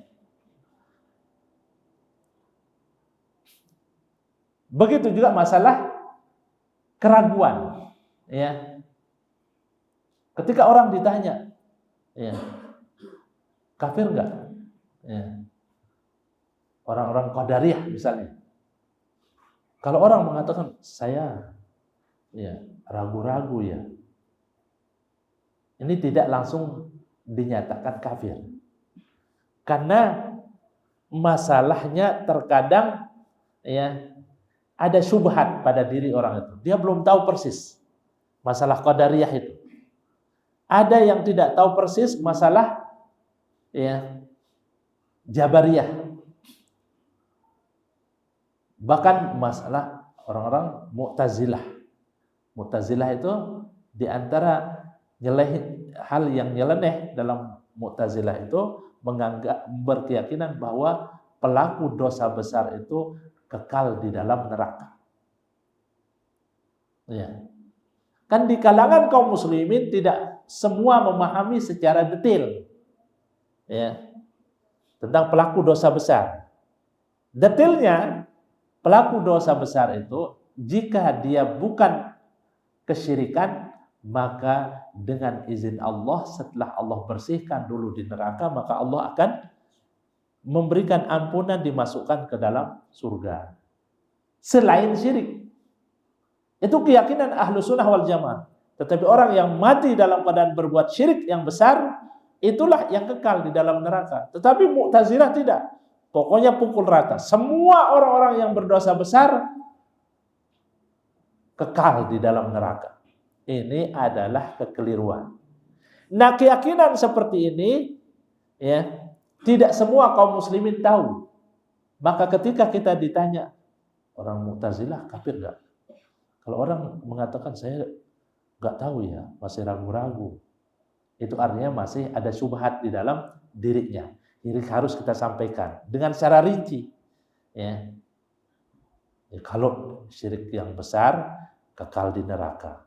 Speaker 1: Begitu juga masalah keraguan. Ya. Ketika orang ditanya, ya, kafir enggak? Ya. Orang-orang Qadariyah misalnya. Kalau orang mengatakan saya, ya, ragu-ragu, ya, ini tidak langsung dinyatakan kafir. Karena masalahnya terkadang, ya, ada syubhat pada diri orang itu. Dia belum tahu persis masalah Qadariyah itu. Ada yang tidak tahu persis masalah, ya, Jabariyah. Bahkan masalah orang-orang Mu'tazilah. Mu'tazilah itu diantara hal yang nyeleneh dalam Mu'tazilah itu menganggap, berkeyakinan bahwa pelaku dosa besar itu kekal di dalam neraka. Ya. Kan di kalangan kaum muslimin tidak semua memahami secara detail, ya, tentang pelaku dosa besar. Detailnya pelaku dosa besar itu jika dia bukan kesyirikan, maka dengan izin Allah setelah Allah bersihkan dulu di neraka, maka Allah akan memberikan ampunan, dimasukkan ke dalam surga. Selain syirik. Itu keyakinan ahlu sunnah wal jamaah. Tetapi orang yang mati dalam keadaan berbuat syirik yang besar, itulah yang kekal di dalam neraka. Tetapi Mu'tazilah tidak. Pokoknya pukul rata. Semua orang-orang yang berdosa besar kekal di dalam neraka. Ini adalah kekeliruan. Nah, keyakinan seperti ini ya, tidak semua kaum muslimin tahu. Maka ketika kita ditanya, orang Mu'tazilah kafir enggak? Kalau orang mengatakan saya enggak tahu ya, masih ragu-ragu. Itu artinya masih ada syubhat di dalam dirinya. Ini harus kita sampaikan dengan secara rinci. Ya. Kalau syirik yang besar kekal di neraka.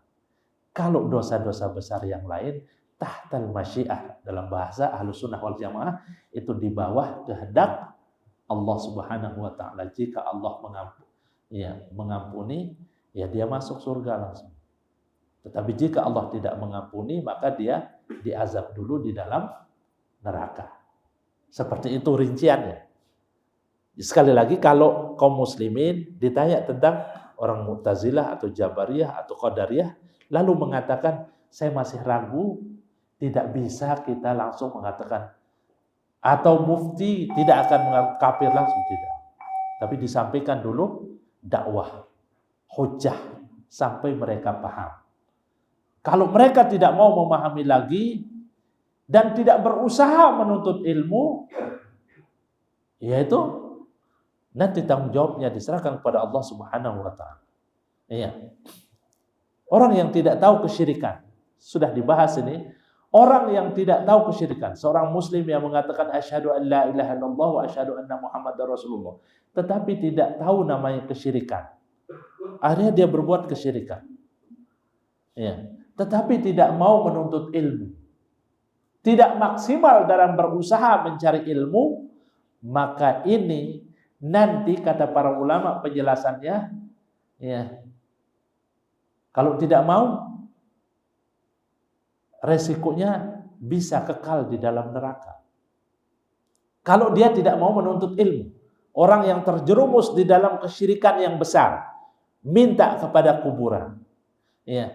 Speaker 1: Kalau dosa-dosa besar yang lain tahtal masyiah, dalam bahasa Ahlus Sunnah wal Jamaah itu di bawah kehendak Allah Subhanahu wa taala. Jika Allah mengampuni, ya dia masuk surga langsung. Tetapi jika Allah tidak mengampuni, maka dia diazab dulu di dalam neraka. Seperti itu rinciannya. Sekali lagi, kalau kaum muslimin ditanya tentang orang Mu'tazilah atau Jabariyah atau Qadariyah, lalu mengatakan saya masih ragu, tidak bisa kita langsung mengatakan, atau mufti tidak akan mengatakan kafir langsung, tidak. Tapi disampaikan dulu dakwah, hujjah, sampai mereka paham. Kalau mereka tidak mau memahami lagi dan tidak berusaha menuntut ilmu, yaitu nanti tanggung jawabnya diserahkan kepada Allah Subhanahu wa taala. Iya. Orang yang tidak tahu kesyirikan, sudah dibahas ini, orang yang tidak tahu kesyirikan, seorang muslim yang mengatakan asyhadu an la ilaha illallah wa asyhadu anna muhammadar rasulullah, tetapi tidak tahu namanya kesyirikan. Akhirnya dia berbuat kesyirikan. Ya. Tetapi tidak mau menuntut ilmu. Tidak maksimal dalam berusaha mencari ilmu, maka ini nanti kata para ulama penjelasannya, ya, kalau tidak mau, resikonya bisa kekal di dalam neraka. Kalau dia tidak mau menuntut ilmu, orang yang terjerumus di dalam kesyirikan yang besar, minta kepada kuburan, ya.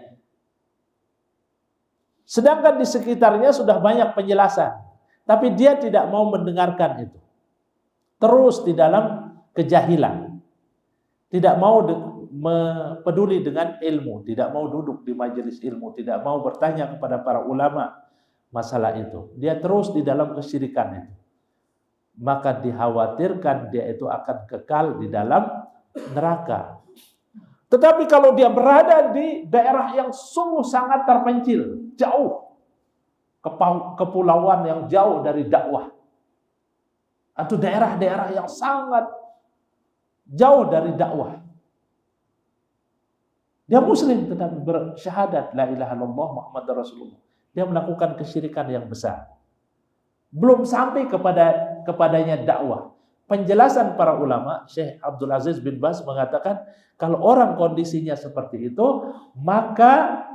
Speaker 1: Sedangkan di sekitarnya sudah banyak penjelasan, tapi dia tidak mau mendengarkan itu. Terus di dalam kejahilan, tidak mau peduli dengan ilmu, tidak mau duduk di majelis ilmu, tidak mau bertanya kepada para ulama masalah itu. Dia terus di dalam kesyirikan itu. Maka dikhawatirkan dia itu akan kekal di dalam neraka. Tetapi kalau dia berada di daerah yang sungguh sangat terpencil, jauh, kepulauan yang jauh dari dakwah, atau daerah-daerah yang sangat jauh dari dakwah, dia muslim tetapi bersyahadat la ilaha illallah Muhammadar Rasulullah, dia melakukan kesyirikan yang besar, belum sampai kepadanya dakwah. Penjelasan para ulama, Syekh Abdul Aziz bin Baz mengatakan, kalau orang kondisinya seperti itu, maka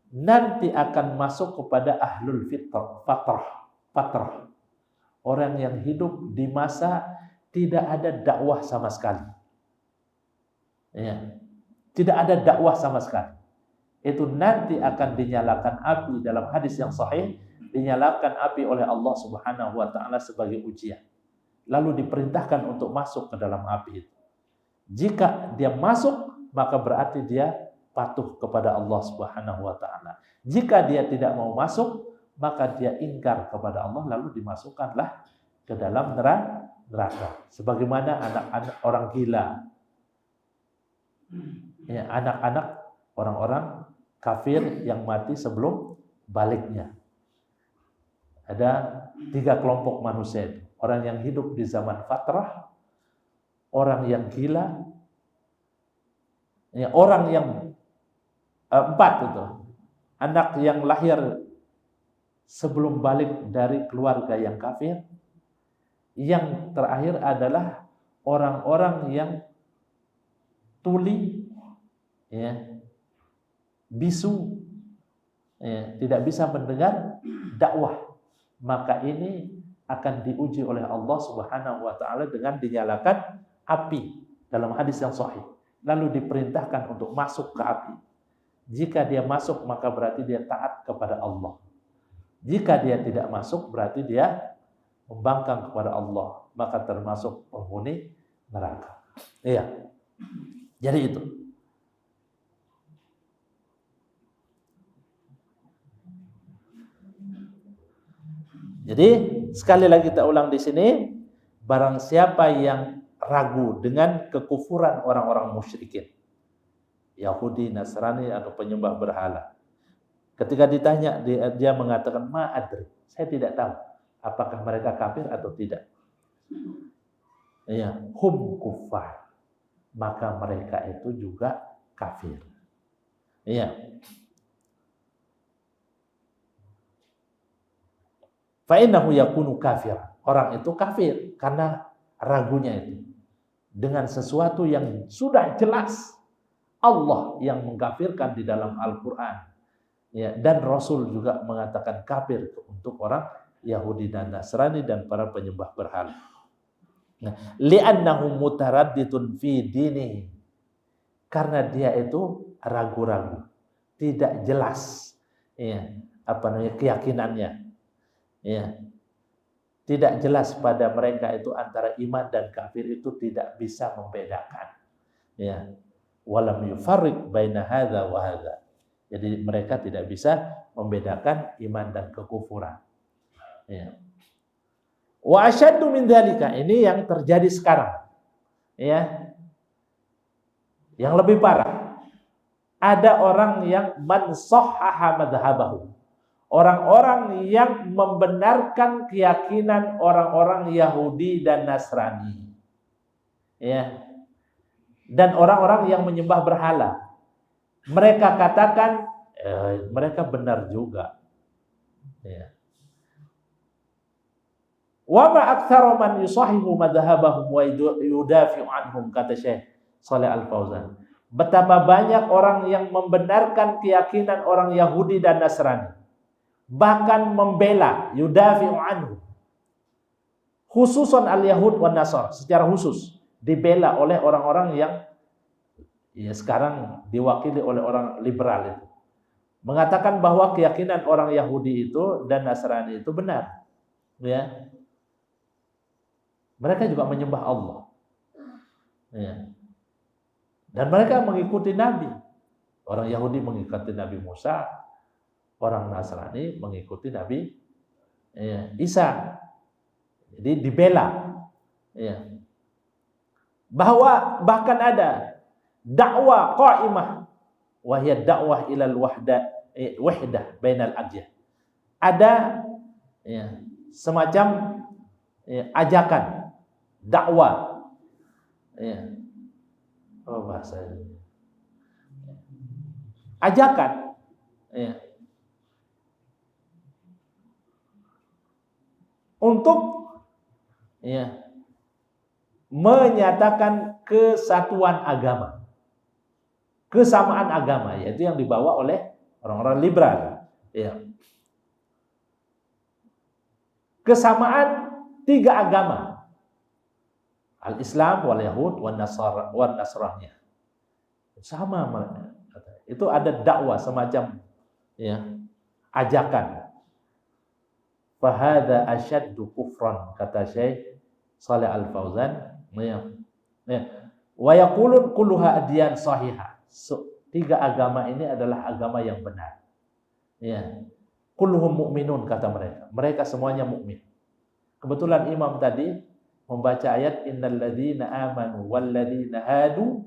Speaker 1: nanti akan masuk kepada ahlul fatrah. Orang yang hidup di masa tidak ada dakwah sama sekali. Ya. Tidak ada dakwah sama sekali. Itu nanti akan dinyalakan api, dalam hadis yang sahih, dinyalakan api oleh Allah Subhanahu wa taala sebagai ujian. Lalu diperintahkan untuk masuk ke dalam api itu. Jika dia masuk, maka berarti dia patuh kepada Allah Subhanahu wa taala. Jika dia tidak mau masuk, maka dia ingkar kepada Allah, lalu dimasukkanlah ke dalam neraka. Sebagaimana anak-anak orang gila. Ya, anak-anak orang-orang kafir yang mati sebelum baliknya. Ada 3 kelompok manusia itu. Orang yang hidup di zaman fatrah, orang yang gila, ya, orang yang 4 itu, anak yang lahir sebelum balik dari keluarga yang kafir, yang terakhir adalah orang-orang yang tuli, ya, bisu, ya, tidak bisa mendengar dakwah, maka ini akan diuji oleh Allah Subhanahu wa taala dengan dinyalakan api dalam hadis yang sahih. Lalu diperintahkan untuk masuk ke api. Jika dia masuk, maka berarti dia taat kepada Allah. Jika dia tidak masuk, berarti dia membangkang kepada Allah, maka termasuk penghuni neraka. Iya. Jadi itu. Jadi sekali lagi kita ulang di sini, barang siapa yang ragu dengan kekufuran orang-orang musyrikin, Yahudi, Nasrani atau penyembah berhala, ketika ditanya dia mengatakan ma'adri, saya tidak tahu apakah mereka kafir atau tidak. Ya, hum kufar, maka mereka itu juga kafir. Iya. Fa innahu yakunu kafir. Orang itu kafir karena ragunya itu dengan sesuatu yang sudah jelas Allah yang mengkafirkan di dalam Al-Qur'an. Ya, dan Rasul juga mengatakan kafir untuk orang Yahudi dan Nasrani dan para penyembah berhala. Nah, li'annahu mutaraddidun fi dinihi. Karena dia itu ragu-ragu, tidak jelas, ya, keyakinannya. Ya. Tidak jelas pada mereka itu antara iman dan kafir itu tidak bisa membedakan. Ya. Walam yufarriq baina hadza wa hadza. Jadi mereka tidak bisa membedakan iman dan kekufuran. Ya. Wa asyaddu min dzalika, ini yang terjadi sekarang. Ya. Yang lebih parah. Ada orang yang man sahhaha madhhabahu. Orang-orang yang membenarkan keyakinan orang-orang Yahudi dan Nasrani. Ya. Dan orang-orang yang menyembah berhala. Mereka katakan mereka benar juga. Ya. Wa ma aktsaru man yusahihu madhhabahum wa yudafi'u anhum, kata Syekh Shalih Al-Fauzan. Betapa banyak orang yang membenarkan keyakinan orang Yahudi dan Nasrani, bahkan membela, yudafi'u anhu, khususan al-Yahud wan Nasar, secara khusus dibela oleh orang-orang yang ya sekarang diwakili oleh orang liberal itu, mengatakan bahwa keyakinan orang Yahudi itu dan Nasrani itu benar. Ya. Mereka juga menyembah Allah. Ya. Dan mereka mengikuti Nabi. Orang Yahudi mengikuti Nabi Musa, orang Nasrani mengikuti Nabi Isa. Jadi dibela. Ya. Bahwa bahkan ada dakwah qaimah wa hiya dakwah ilal wahdah bainal adyan. Ada ya, semacam ya, ajakan dakwah ya. Oh, bahasa ini. Ajakan ya, untuk ya, menyatakan kesatuan agama, kesamaan agama, yaitu yang dibawa oleh orang-orang liberal. Ya. Kesamaan 3 agama, al-Islam, wal Yahud, wan Nasrani. Sama mereka. Itu ada dakwah semacam ya, ajakan. Fahada asyaddu kufran, kata Syekh Shalih Al-Fauzan. Ya. Wa yaqulun kulluha adyan sahihah. 3 agama ini adalah agama yang benar. Ya. Kulluhum mu'minun, kata mereka. Mereka semuanya mukmin. Kebetulan imam tadi membaca ayat innal ladzina amanu wal ladzina hadu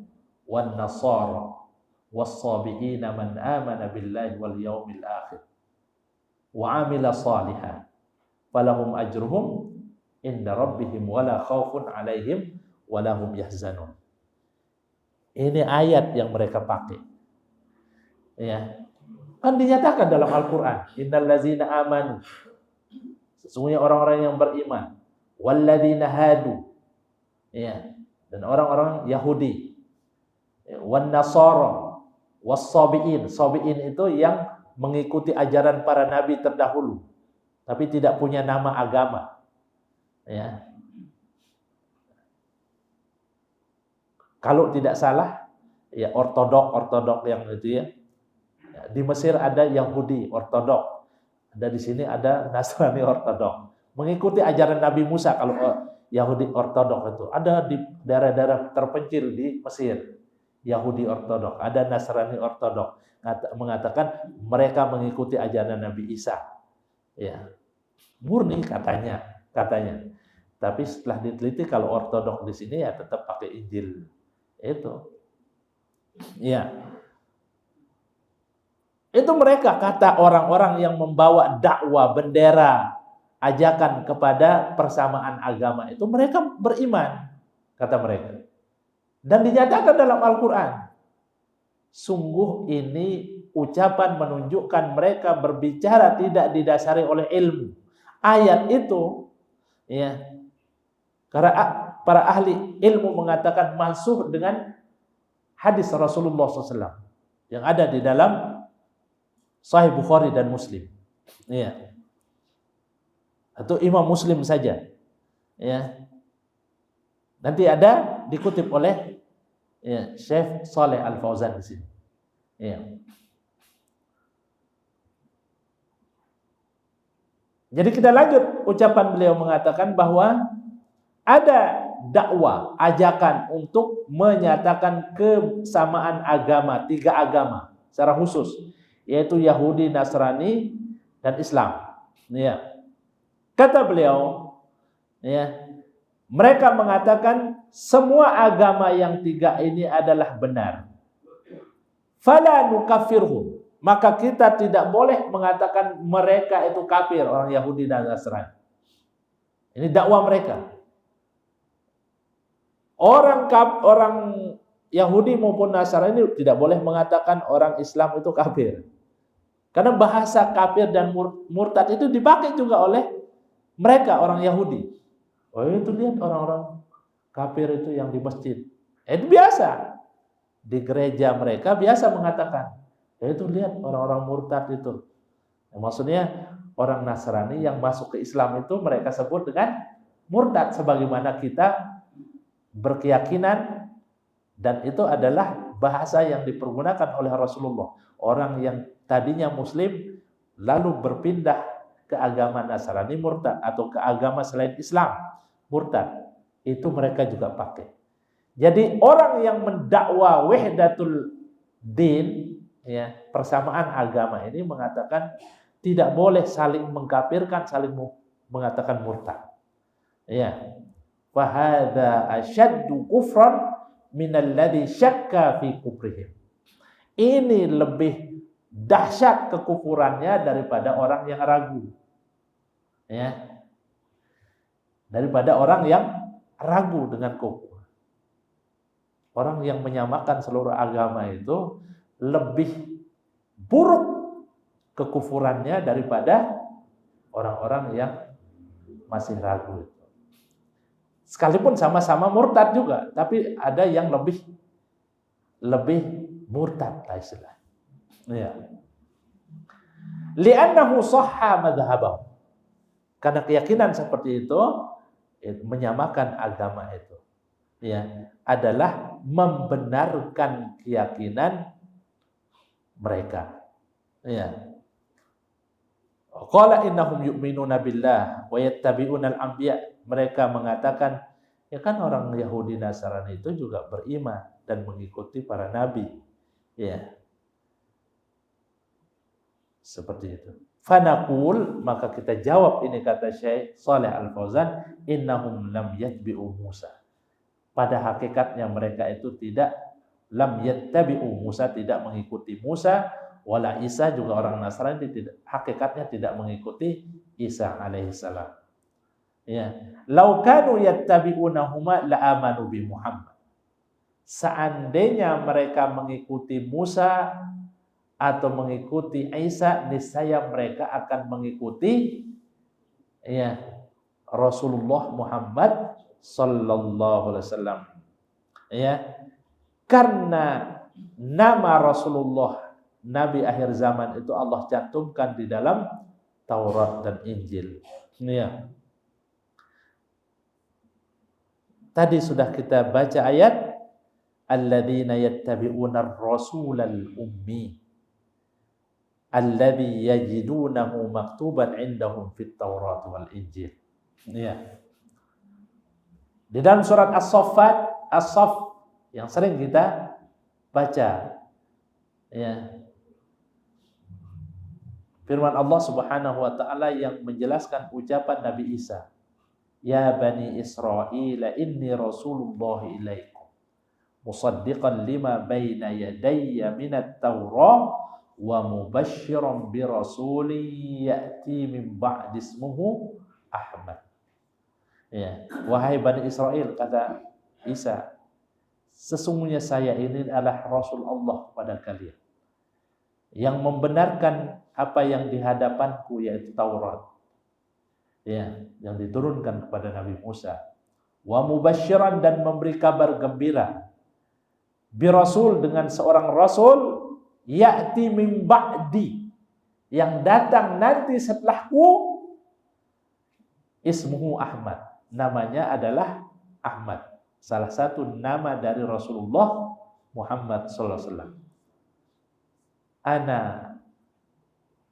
Speaker 1: wan nasara was-sabiina man amana billahi wal yaumil akhir wa amila shalihan falahum ajruhum inda rabbihim wala khaufun alaihim wala hum yahzanun. Ini ayat yang mereka pakai. Ya. Kan dinyatakan dalam Al-Qur'an, innal ladzina amanu, sesungguhnya orang-orang yang beriman, walladzina hadu, ya, dan orang-orang Yahudi, wan nasara was-sabiin. Sabiin itu yang mengikuti ajaran para nabi terdahulu tapi tidak punya nama agama. Ya. Kalau tidak salah, ya ortodok yang itu ya. Di Mesir ada Yahudi ortodok. Ada di sini ada Nasrani ortodok. Mengikuti ajaran Nabi Musa kalau Yahudi ortodok itu. Ada di daerah-daerah terpencil di Mesir. Yahudi ortodok, ada Nasrani ortodok. Mengatakan mereka mengikuti ajaran Nabi Isa. Ya. Murni katanya. Tapi setelah diteliti kalau ortodok di sini ya tetap pakai Injil. Itu. Ya. Itu mereka kata orang-orang yang membawa dakwah bendera ajakan kepada persamaan agama itu mereka beriman kata mereka. Dan dinyatakan dalam Al-Qur'an. Sungguh ini ucapan menunjukkan mereka berbicara tidak didasari oleh ilmu. Ayat itu ya. Karena para ahli ilmu mengatakan mansuh dengan hadis Rasulullah SAW yang ada di dalam Sahih Bukhari dan Muslim. Ya. Atau Imam Muslim saja. Ya. Nanti ada dikutip oleh ya, Syekh Saleh Al-Fauzan di sini. Ya. Jadi kita lanjut ucapan beliau mengatakan bahwa ada dakwah, ajakan untuk menyatakan kesamaan agama, 3 agama secara khusus, yaitu Yahudi, Nasrani, dan Islam. Ya. Kata beliau, ya, mereka mengatakan semua agama yang 3 ini adalah benar. Fala nukafirhum, maka kita tidak boleh mengatakan mereka itu kafir, orang Yahudi dan Nasrani. Ini dakwah mereka. Orang Yahudi maupun Nasrani tidak boleh mengatakan orang Islam itu kafir. Karena bahasa kafir dan murtad itu dipakai juga oleh mereka, orang Yahudi. Oh itu lihat orang-orang kafir itu yang di masjid. Itu biasa. Di gereja mereka biasa mengatakan. Itu lihat orang-orang murtad itu. Maksudnya orang Nasrani yang masuk ke Islam itu mereka sebut dengan murtad. Sebagaimana kita berkeyakinan, dan itu adalah bahasa yang dipergunakan oleh Rasulullah. Orang yang tadinya Muslim lalu berpindah ke agama Nasrani murtad, atau ke agama selain Islam murtad, itu mereka juga pakai. Jadi orang yang mendakwa wahdatul din, ya, persamaan agama ini mengatakan tidak boleh saling mengkafirkan, saling mengatakan murtad. Ya. Fahadha asyaddu kufran minalladzi syakka fi kufrihim. Ini lebih dahsyat kekufurannya daripada orang yang ragu. Ya. Daripada orang yang ragu dengan kufur. Orang yang menyamakan seluruh agama itu lebih buruk kekufurannya daripada orang-orang yang masih ragu. Sekalipun sama-sama murtad juga, tapi ada yang lebih murtad istilah. Ya. Li'annahu sahha madhhabahu. Karena keyakinan seperti itu menyamakan agama itu. Ya, adalah membenarkan keyakinan mereka. Ya. Qala innahum yu'minuna billah wa yattabi'unal anbiya. Mereka mengatakan, ya kan orang Yahudi Nasrani itu juga beriman dan mengikuti para nabi. Ya. Seperti itu. Fanaqul, maka kita jawab ini kata Syekh Saleh Al-Fauzan, innahum lam yatbi'u Musa. Pada hakikatnya mereka itu tidak lam yattabi'u Musa, tidak mengikuti Musa, wala Isa, juga orang Nasrani tidak, hakikatnya tidak mengikuti Isa alaihissalam. Ya, lau kanu yattabi'unahuma la'amanu bi Muhammad. Seandainya mereka mengikuti Musa atau mengikuti Isa, niscaya mereka akan mengikuti ya Rasulullah Muhammad sallallahu alaihi wasallam. Ya. Karena nama Rasulullah, Nabi akhir zaman itu Allah cantumkan di dalam Taurat dan Injil. Ya. Tadi sudah kita baca ayat alladzina yattabi'una ar-rasulal ummi alladzi yajidunahu maktuban 'indahum fit Taurat wal Injil. Ya. Di dalam surat As-Saffat, As-Saff yang sering kita baca. Ya. Firman Allah Subhanahu wa taala yang menjelaskan ucapan Nabi Isa. Ya bani Israil inni rasulullah ilaikum musaddiqan lima baina yadayya minat Taurat wa mubasysyiran bi rasulin ya'ti min ba'di ismuhu Ahmad. Ya, wahai Bani Israel, kata Isa, sesungguhnya saya ini adalah Rasul Allah pada kalian yang membenarkan apa yang di hadapanku, yaitu Taurat, ya, yang diturunkan kepada Nabi Musa. Wa mubasysyiran, dan memberi kabar gembira, bi rasul, dengan seorang rasul, ya'ti min ba'di, yang datang nanti setelahku, ismuhu Ahmad, namanya adalah Ahmad, salah satu nama dari Rasulullah Muhammad sallallahu alaihi wasallam. Ana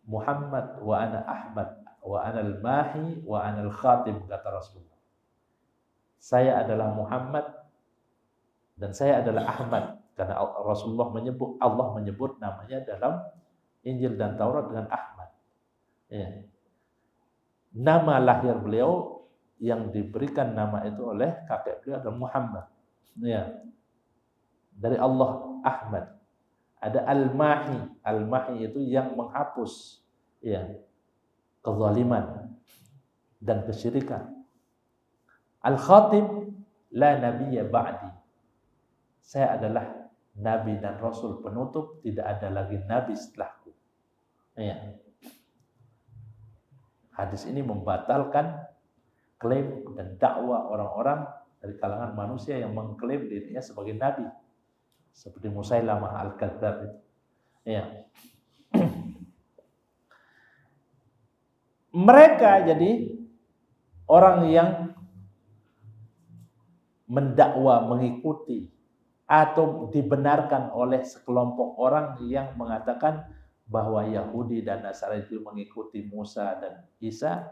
Speaker 1: Muhammad wa ana Ahmad wa ana al-mahi wa ana al-khatim, kata Rasulullah. Saya adalah Muhammad dan saya adalah Ahmad, karena Rasulullah menyebut, Allah menyebut namanya dalam Injil dan Taurat dengan Ahmad. Ya. Nama lahir beliau yang diberikan nama itu oleh kakek beliau adalah Muhammad. Ya. Dari Allah Ahmad. Ada Al-Mahi. Al-Mahi itu yang menghapus, ya, kezaliman dan kesyirikan. Al-Khatim, la nabiyya ba'di. Saya adalah nabi dan rasul penutup, tidak ada lagi nabi setelahku. Ya. Hadis ini membatalkan klaim dan dakwah orang-orang dari kalangan manusia yang mengklaim dirinya sebagai nabi, seperti Musailamah al-Kadzdzab itu. Ya. Mereka jadi orang yang mendakwa, mengikuti atau dibenarkan oleh sekelompok orang yang mengatakan bahwa Yahudi dan Nasrani itu mengikuti Musa dan Isa.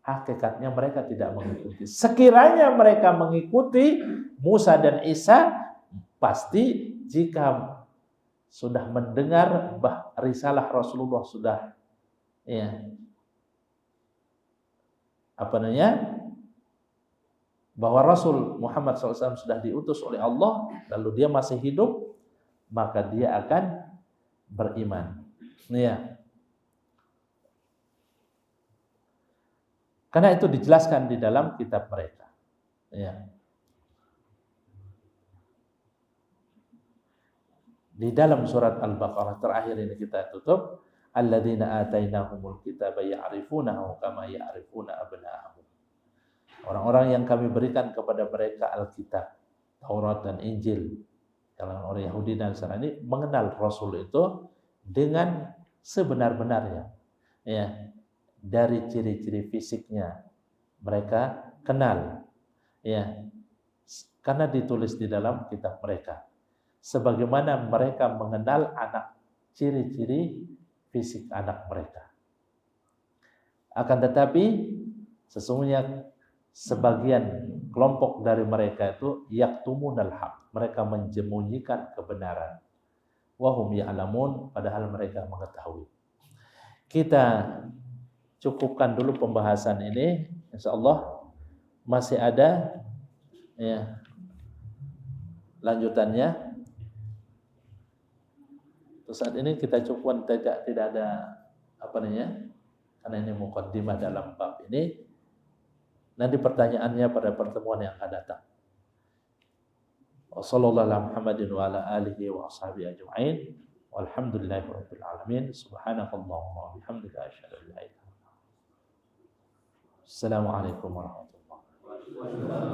Speaker 1: Hakikatnya mereka tidak mengikuti. Sekiranya mereka mengikuti Musa dan Isa, pasti jika sudah mendengar risalah Rasulullah, sudah, ya, bahwa Rasul Muhammad SAW sudah diutus oleh Allah, lalu dia masih hidup, maka dia akan beriman. Ya. Karena itu dijelaskan di dalam kitab mereka. Ya. Di dalam surat Al-Baqarah terakhir ini kita tutup, alladzina atainahumul kitaba ya'rifunahu kama ya'rifuna abna'ahum. Orang-orang yang kami berikan kepada mereka Alkitab, Taurat dan Injil, kalangan orang Yahudi dan Nasrani mengenal Rasul itu dengan sebenar-benarnya. Ya, dari ciri-ciri fisiknya mereka kenal. Ya, karena ditulis di dalam kitab mereka. Sebagaimana mereka mengenal anak, ciri-ciri fisik anak mereka. Akan tetapi sesungguhnya sebagian kelompok dari mereka itu yaktumunal haq, mereka menjemunyikan kebenaran. Wahum ya'lamun, padahal mereka mengetahui. Kita cukupkan dulu pembahasan ini. Insyaallah masih ada, ya, lanjutannya. Terus saat ini kita cukupkan, tidak ada karena ini muqaddimah dalam bab ini. Nanti pertanyaannya pada pertemuan yang akan datang. Wassallallahu ala Muhammadin wa ala alihi wa ashabihi ajma'in. Walhamdulillahirabbil alamin. Subhanakallahumma wa bihamdika asyhadu an la ilaha illa anta. Assalamualaikum warahmatullahi wabarakatuh.